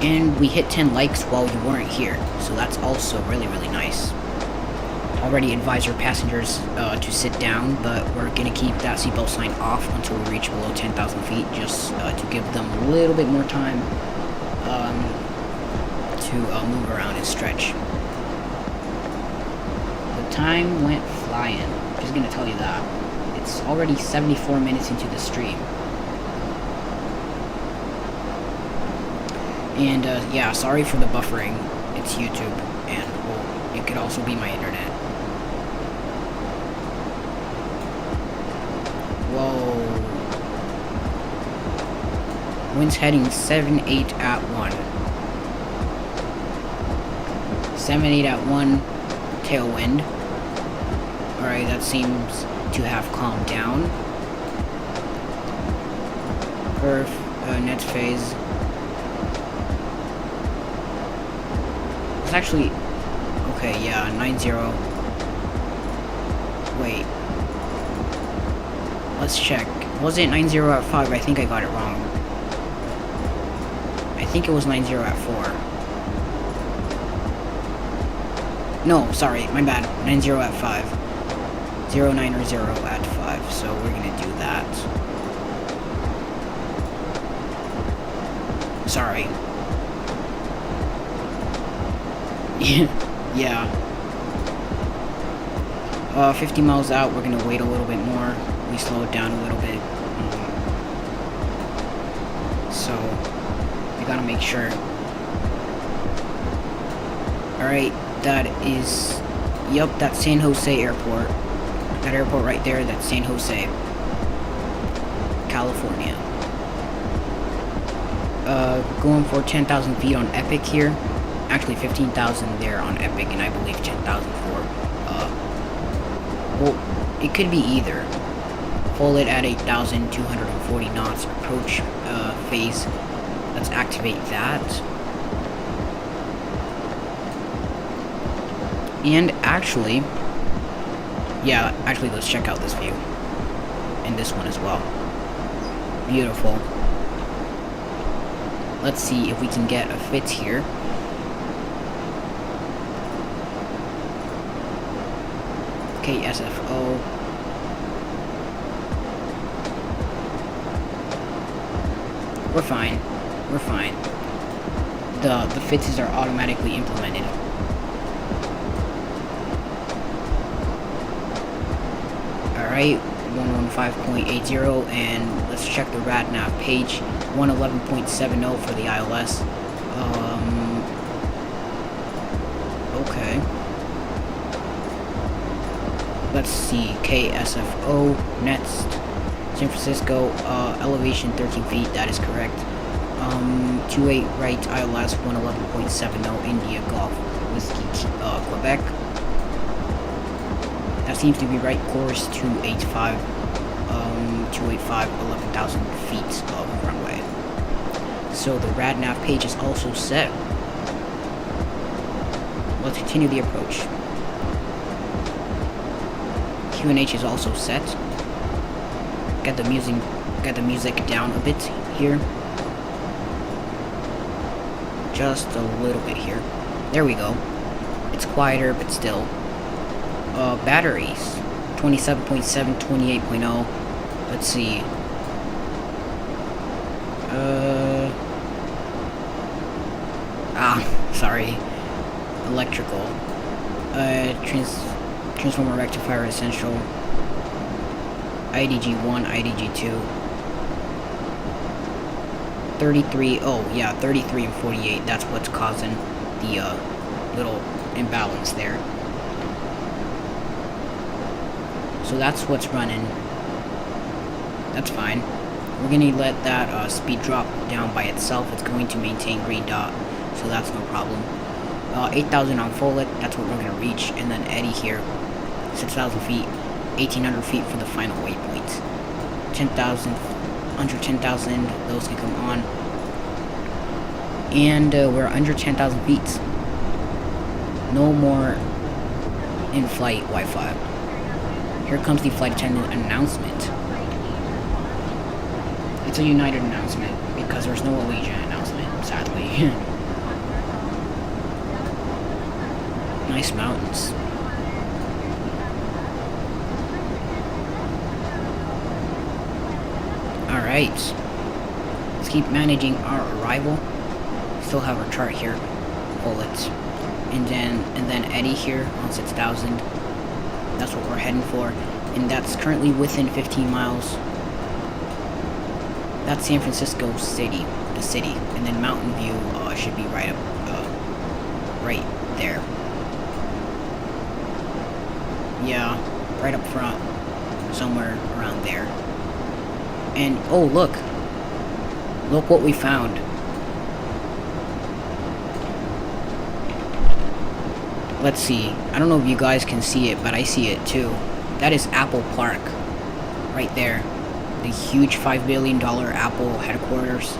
And we hit 10 likes while you weren't here, so that's also really, really nice. Already advise your passengers to sit down, but we're going to keep that seatbelt sign off until we reach below 10,000 feet, just to give them a little bit more time to move around and stretch. The time went flying. Just going to tell you that. It's already 74 minutes into the stream. And yeah, sorry for the buffering. It's YouTube, and well, it could also be my internet. Whoa. Wind's heading 7-8 at 1. 7-8 at 1, tailwind. Alright, that seems to have calmed down. Perf, next phase. It's actually, okay, yeah, 90. Wait. Let's check. Was it 90 at 5? I think I got it wrong. I think it was 90 at 4. No, sorry, my bad. 90 at 5. 090 at 5. So we're gonna do that. Sorry. Yeah. 50 miles out, we're gonna wait a little bit more. We slow it down a little bit. so we gotta make sure. Alright, that is, yep, that's San Jose Airport. That airport right there, that's San Jose, California. Going for 10,000 feet on Epic here. Actually 15,000 there on Epic, and I believe 10,000 for, well, it could be either. Full it at 8,240 knots, approach phase. Let's activate that. And actually, yeah, actually let's check out this view. And this one as well. Beautiful. Let's see if we can get a fit here. KSFO. We're fine. We're fine. The fits are automatically implemented. Alright, 115.80, and let's check the RadNav page. 111.70 for the ILS. Okay. Let's see, KSFO next. San Francisco, elevation 13 feet, that is correct. 28 right, ILS 111.70, India Golf, Whiskey, Quebec. That seems to be right course, 285, 11,000 feet of runway. So the RadNav page is also set. Let's continue the approach. QNH is also set. Get the music down a bit here. Just a little bit here. There we go. It's quieter, but still. Batteries. 27.7, 28.0. Let's see. Sorry. Electrical. Transformer rectifier essential. IDG1, IDG2. 33, oh yeah, 33 and 48, that's what's causing the little imbalance there. So that's what's running. That's fine. We're gonna let that speed drop down by itself. It's going to maintain green dot, so that's no problem. 8,000 on Follett, that's what we're gonna reach, and then Eddie here, 6,000 feet, 1,800 feet for the final waypoint. 10,000, under 10,000, those can come on. And we're under 10,000 feet. No more in-flight Wi-Fi. Here comes the flight attendant announcement. It's a United announcement because there's no Allegiant announcement, sadly. Nice mountains. Alright. Let's keep managing our arrival. Still have our chart here. Bullets. And then Eddie here on 6,000. That's what we're heading for. And that's currently within 15 miles. That's San Francisco City, the city. And then Mountain View should be right up, right there. Yeah, right up front. Somewhere around there. And, oh, look. Look what we found. Let's see. I don't know if you guys can see it, but I see it too. That is Apple Park. Right there. The huge $5 billion Apple headquarters.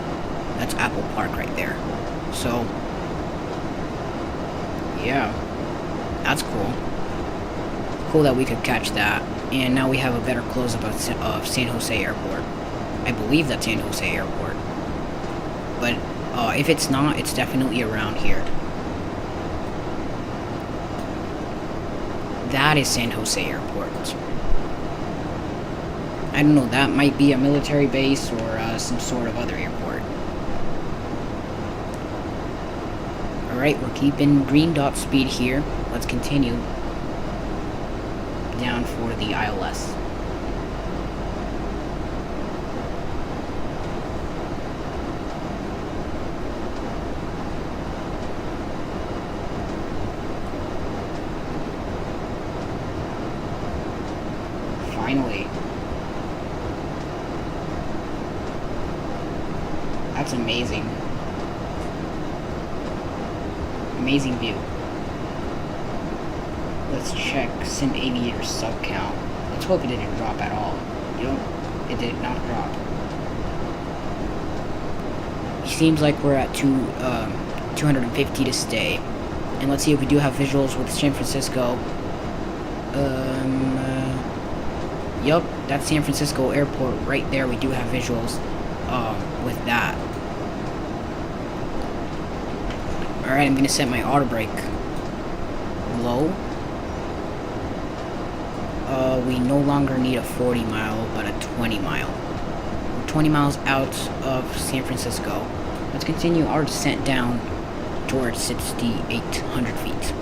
That's Apple Park right there. So, yeah. That's cool. Cool that we could catch that. And now we have a better close-up of San Jose Airport. I believe that's San Jose Airport. But if it's not, it's definitely around here. That is San Jose Airport. I don't know, that might be a military base or some sort of other airport. Alright, we're keeping green dot speed here. Let's continue down for the ILS. Finally. That's amazing. Amazing view. Let's check Sim Aviator sub count. Let's hope it didn't drop at all. It did not drop. It seems like we're at 250 to stay. And let's see if we do have visuals with San Francisco. Yup, that's San Francisco Airport right there. We do have visuals with that. Alright, I'm gonna set my auto brake low. We no longer need a 40 mile, but a 20 mile. We're 20 miles out of San Francisco. Let's continue our descent down towards 6,800 feet.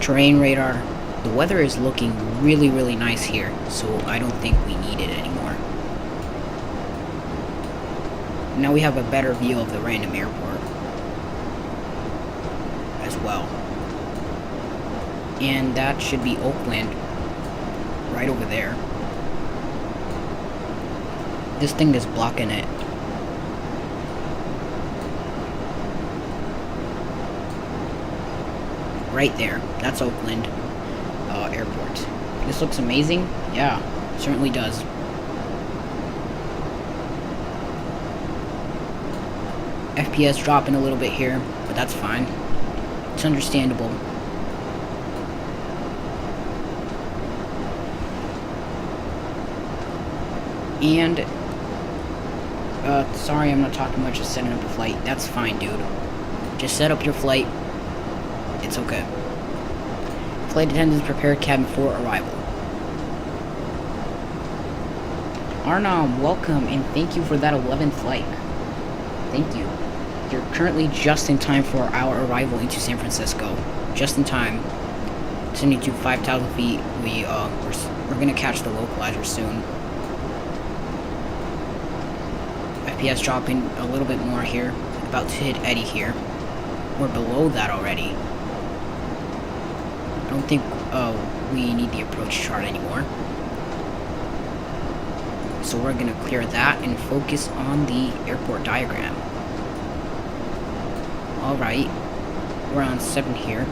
Terrain radar. The weather is looking really, really nice here, so I don't think we need it anymore. Now we have a better view of the random airport as well. And that should be Oakland right over there. This thing is blocking it. Right there. That's Oakland Airport. This looks amazing. Yeah, certainly does. FPS dropping a little bit here, but that's fine. It's understandable. And sorry I'm not talking much, just setting up a flight. That's fine, dude. Just set up your flight. It's okay. Flight attendants prepare cabin for arrival. Arnam, welcome, and thank you for that 11th like. Thank you. You're currently just in time for our arrival into San Francisco. Just in time. Sending to 5,000 feet. We're gonna catch the localizer soon. FPS dropping a little bit more here. About to hit Eddie here. We're below that already. I don't think we need the approach chart anymore. So we're gonna clear that and focus on the airport diagram. Alright, we're on 7 here.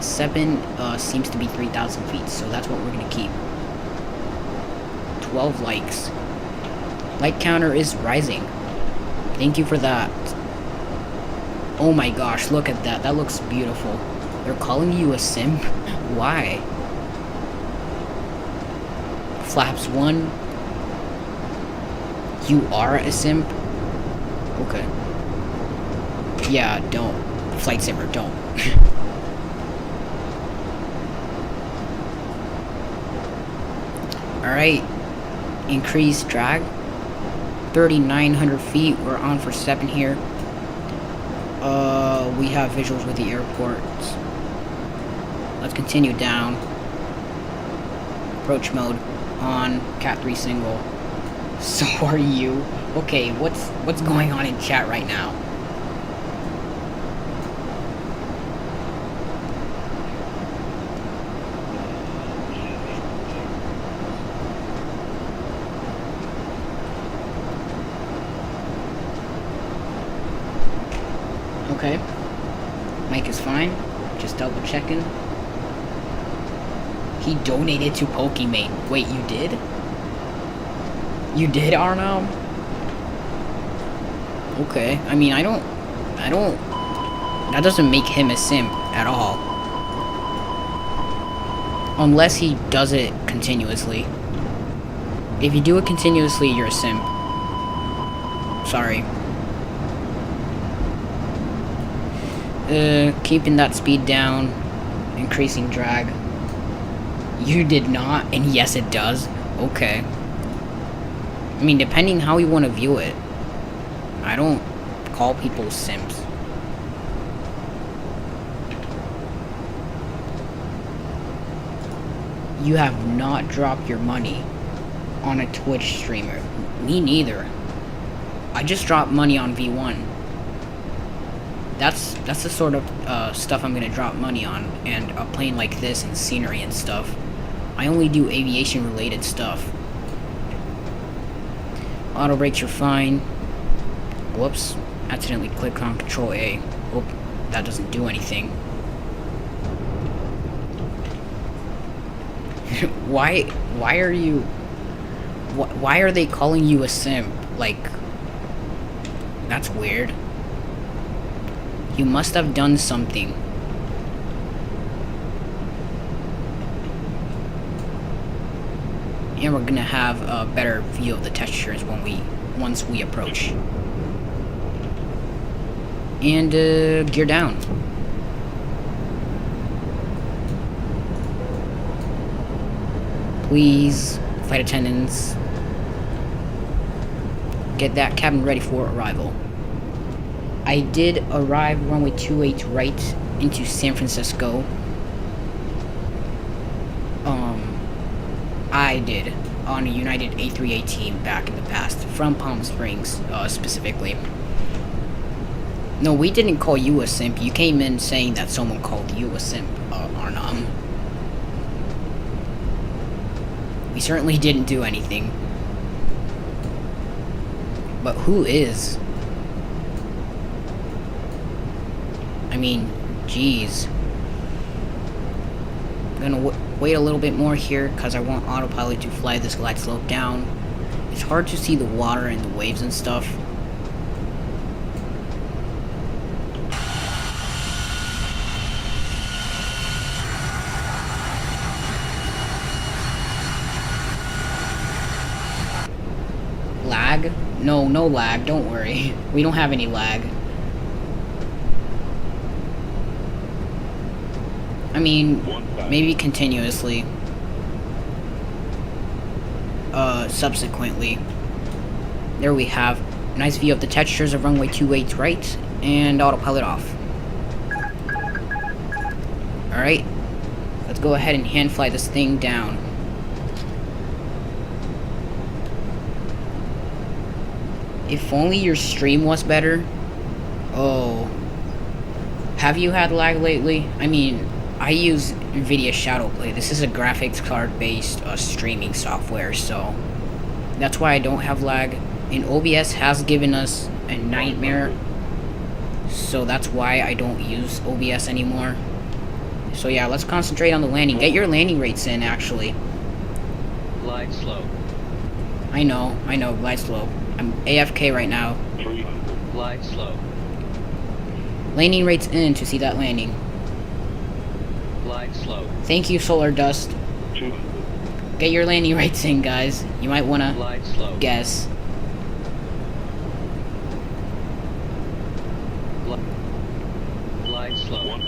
7 seems to be 3,000 feet, so that's what we're gonna keep. 12 likes. Like counter is rising. Thank you for that. Oh my gosh, look at that. That looks beautiful. They're calling you a sim? Why? Flaps 1. You are a simp? Okay. Yeah, don't. Flight simmer, don't. Alright. Increase drag. 3,900 feet. We're on for 7 here. We have visuals with the airport. Let's continue down. Approach mode on. Cat 3 single. So are you. Okay, what's going on in chat right now? Okay. Mic is fine. Just double checking. He donated to Pokimane. Wait, you did? You did, Arno? Okay. I mean, I don't... That doesn't make him a simp at all. Unless he does it continuously. If you do it continuously, you're a simp. Sorry. Keeping that speed down. Increasing drag. You did not, and yes it does. Okay. I mean, depending how you want to view it. I don't call people simps. You have not dropped your money on a Twitch streamer. Me neither. I just dropped money on V1. that's the sort of stuff I'm gonna drop money on, and a plane like this and scenery and stuff. I only do aviation related stuff. Auto brakes are fine. Whoops, accidentally clicked on Control A. Oh, that doesn't do anything. Why are you? Why are they calling you a simp? Like, that's weird. You must have done something. And we're gonna have a better view of the textures once we approach. And gear down. Please, flight attendants, get that cabin ready for arrival. I did arrive runway 28 right into San Francisco. I did on a United A318 back in the past from Palm Springs, specifically. No, we didn't call you a simp. You came in saying that someone called you a simp, Arnam. We certainly didn't do anything. But who is? I mean, geez. I'm gonna wait a little bit more here because I want autopilot to fly this glide slope down. It's hard to see the water and the waves and stuff. Lag? No lag, don't worry. We don't have any lag. I mean, maybe continuously. Subsequently. There we have a nice view of the textures of runway 28 right, and autopilot off. Alright, let's go ahead and hand fly this thing down. If only your stream was better. Oh. Have you had lag lately? I mean, I use NVIDIA Shadowplay. This is a graphics card based streaming software, so that's why I don't have lag. And OBS has given us a nightmare, so that's why I don't use OBS anymore. So yeah, let's concentrate on the landing. Get your landing rates in, actually. Glide slow. I know, glide slow. I'm AFK right now. Glide slow. Landing rates in to see that landing. Glide slow. Thank you, Solar Dust. Get your landing rates in, guys. You might want to Glide slow. guess. Glide slow.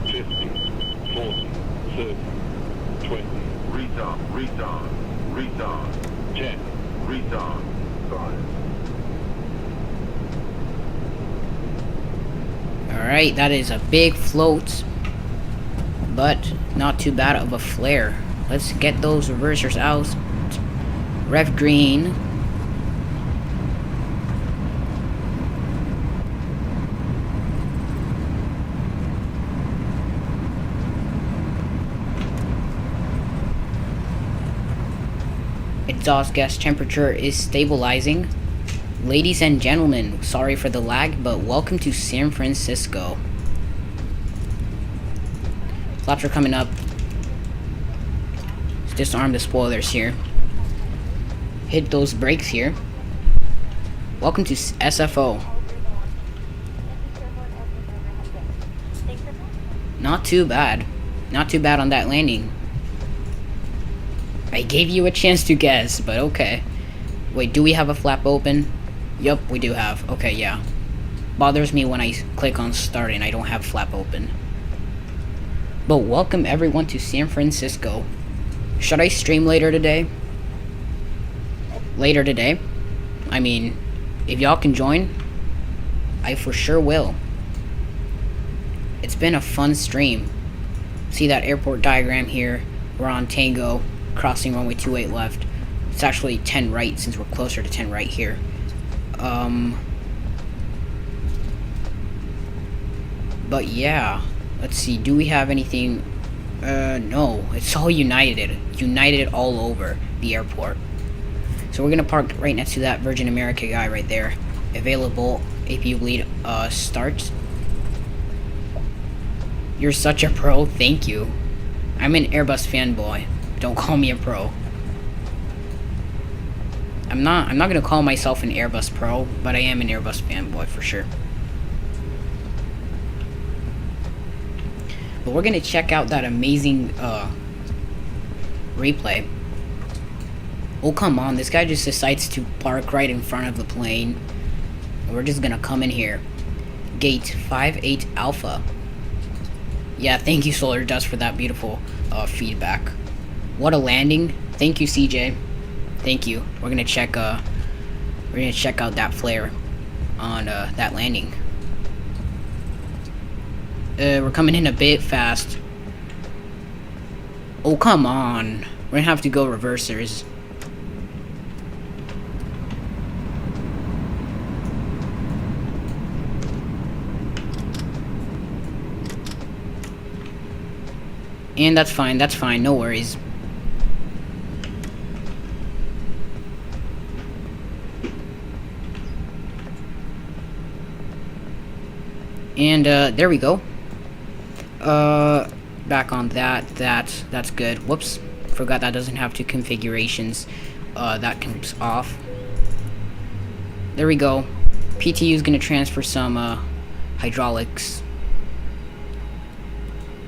50, 40, 30, 20, retard, 10, retard, 5. Alright, that is a big float, but not too bad of a flare. Let's get those reversers out. Rev green. Exhaust gas temperature is stabilizing. Ladies and gentlemen, sorry for the lag, but welcome to San Francisco. Flaps are coming up. Let's disarm the spoilers here. Hit those brakes here. Welcome to SFO. Not too bad. Not too bad on that landing. I gave you a chance to guess, but okay. Wait, do we have a flap open? Yup, we do have. Okay, yeah. Bothers me when I click on start and I don't have flap open. But welcome everyone to San Francisco. Should I stream later today? Later today? I mean, if y'all can join, I for sure will. It's been a fun stream. See that airport diagram here? We're on Tango, crossing runway 28 left. It's actually 10 right since we're closer to 10 right here. But yeah, let's see. Do we have anything? No. It's all united all over the airport. So we're gonna park right next to that Virgin America guy right there. Available. APU bleed. Start. You're such a pro. Thank you. I'm an Airbus fanboy. Don't call me a pro. I'm not gonna call myself an Airbus pro, but I am an Airbus fanboy for sure. But we're gonna check out that amazing replay. Oh come on, this guy just decides to park right in front of the plane. We're just gonna come in here. Gate 58 Alpha. Yeah, thank you Solar Dust for that beautiful feedback. What a landing. Thank you CJ. Thank you. We're gonna check out that flare on that landing. We're coming in a bit fast. Oh come on. We're gonna have to go reversers. And that's fine, no worries. And there we go. Back on that's good. Whoops, forgot that doesn't have two configurations. That comes off. There we go. PTU is gonna transfer some hydraulics.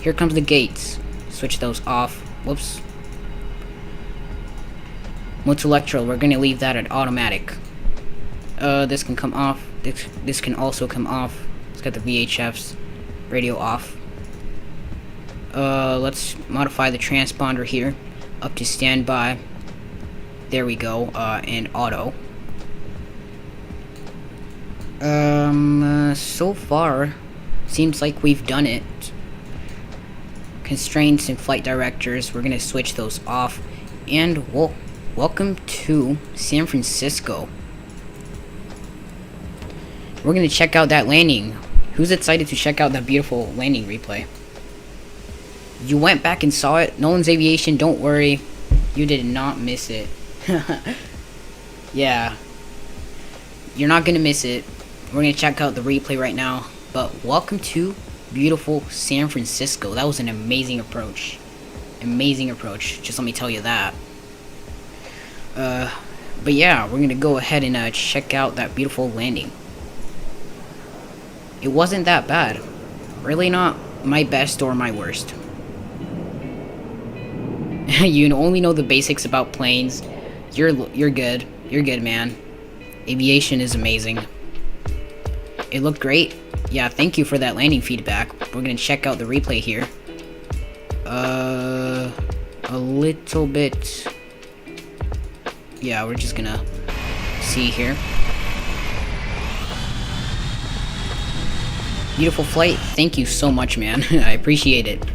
Here comes the gates. Switch those off. Whoops. Multi-electro, we're gonna leave that at automatic. This can come off. This can also come off. Let's get the VHFs. Radio off. Let's modify the transponder here. Up to standby. There we go. And auto. So far, seems like we've done it. Constraints and flight directors, we're gonna switch those off. And welcome to San Francisco. We're gonna check out that landing. Who's excited to check out that beautiful landing replay? You went back and saw it. Nolan's Aviation, don't worry. You did not miss it. Yeah. You're not gonna miss it. We're gonna check out the replay right now. But welcome to beautiful San Francisco. That was an amazing approach. Amazing approach. Just let me tell you that. But yeah, we're gonna go ahead and check out that beautiful landing. It wasn't that bad. Really not my best or my worst. You only know the basics about planes. You're good. You're good, man. Aviation is amazing. It looked great. Yeah, thank you for that landing feedback. We're gonna check out the replay here. A little bit. Yeah, we're just gonna see here. Beautiful flight. Thank you so much, man. I appreciate it.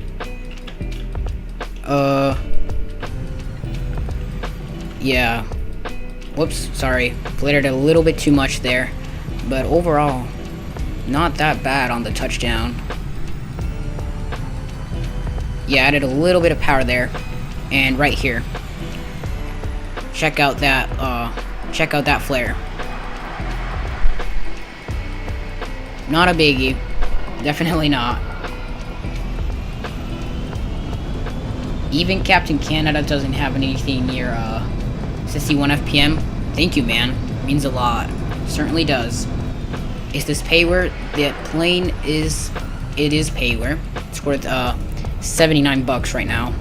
Yeah. Whoops, sorry. Flared a little bit too much there. But overall, not that bad on the touchdown. Yeah, added a little bit of power there. And right here. Check out that flare. Not a biggie. Definitely not. Even Captain Canada doesn't have anything near 61 FPM. Thank you, man. Means a lot. Certainly does. Is this payware? The plane is... It is payware. It's worth $79 right now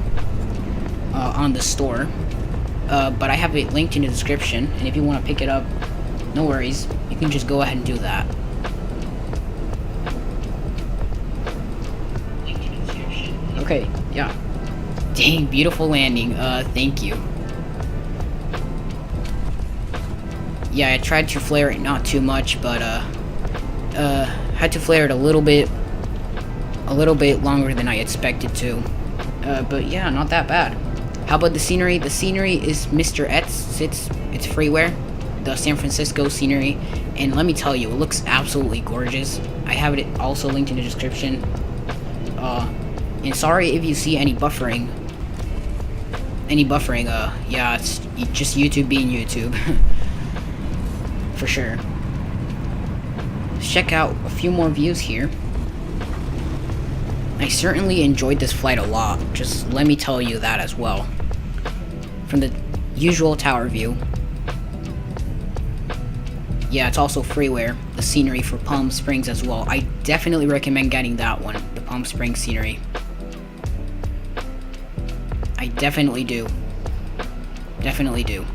on the store. But I have it linked in the description, and if you want to pick it up, no worries. You can just go ahead and do that. Okay, yeah. Dang, beautiful landing. Thank you. Yeah, I tried to flare it not too much, but had to flare it a little bit longer than I expected to. But yeah, not that bad. How about the scenery? The scenery is Mr. Etz. It's freeware. the San Francisco scenery, and let me tell you, it looks absolutely gorgeous. I have it also linked in the description. And sorry if you see any buffering. Yeah, it's just YouTube being YouTube. For sure. Let's check out a few more views here. I certainly enjoyed this flight a lot, just let me tell you that as well. From the usual tower view. Yeah, it's also freeware, the scenery for Palm Springs as well. I definitely recommend getting that one, the Palm Springs scenery. I definitely do. Definitely do.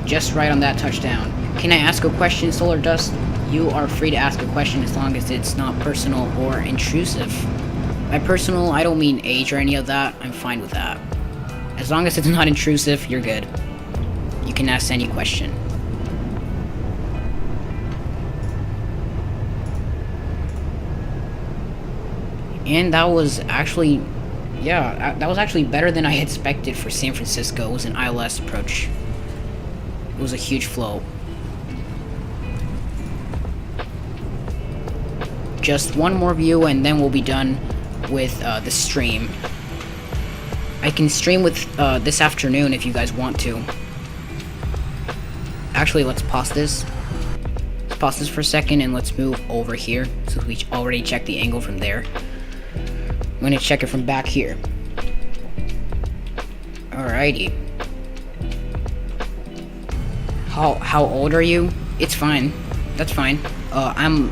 Just right on that touchdown. Can I ask a question, Solar Dust? You are free to ask a question as long as it's not personal or intrusive. By personal, I don't mean age or any of that. I'm fine with that. As long as it's not intrusive, you're good. You can ask any question. And that was actually, yeah, that was actually better than I expected for San Francisco. It was an ILS approach. It was a huge flow. Just one more view and then we'll be done with the stream. I can stream with this afternoon if you guys want to. Actually, let's pause this. Let's pause this for a second and let's move over here. So we already checked the angle from there. I'm gonna check it from back here. Alrighty. How old are you? It's fine. That's fine. I'm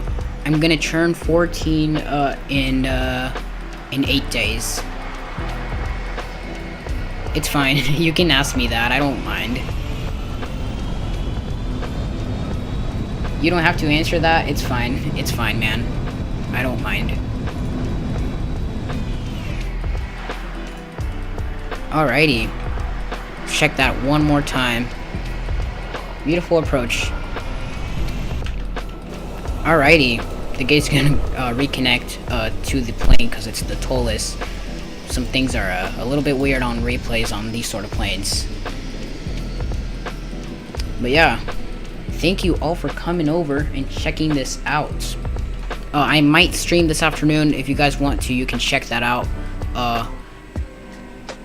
gonna turn 14 in 8 days. It's fine. You can ask me that. I don't mind. You don't have to answer that. It's fine. It's fine, man. I don't mind. Alrighty. Check that one more time. Beautiful approach. Alrighty. The gate's gonna reconnect to the plane because it's the Toliss. Some things are a little bit weird on replays on these sort of planes. But yeah. Thank you all for coming over and checking this out. I might stream this afternoon. If you guys want to, you can check that out.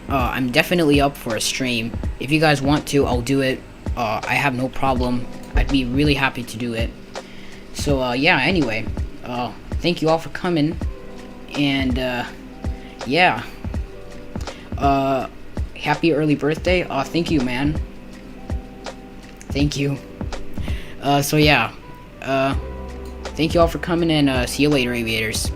I'm definitely up for a stream. If you guys want to, I'll do it. I have no problem. I'd be really happy to do it. So, yeah, anyway. Thank you all for coming. And, yeah. Happy early birthday. Thank you, man. Thank you. So, yeah. Thank you all for coming, and see you later, aviators.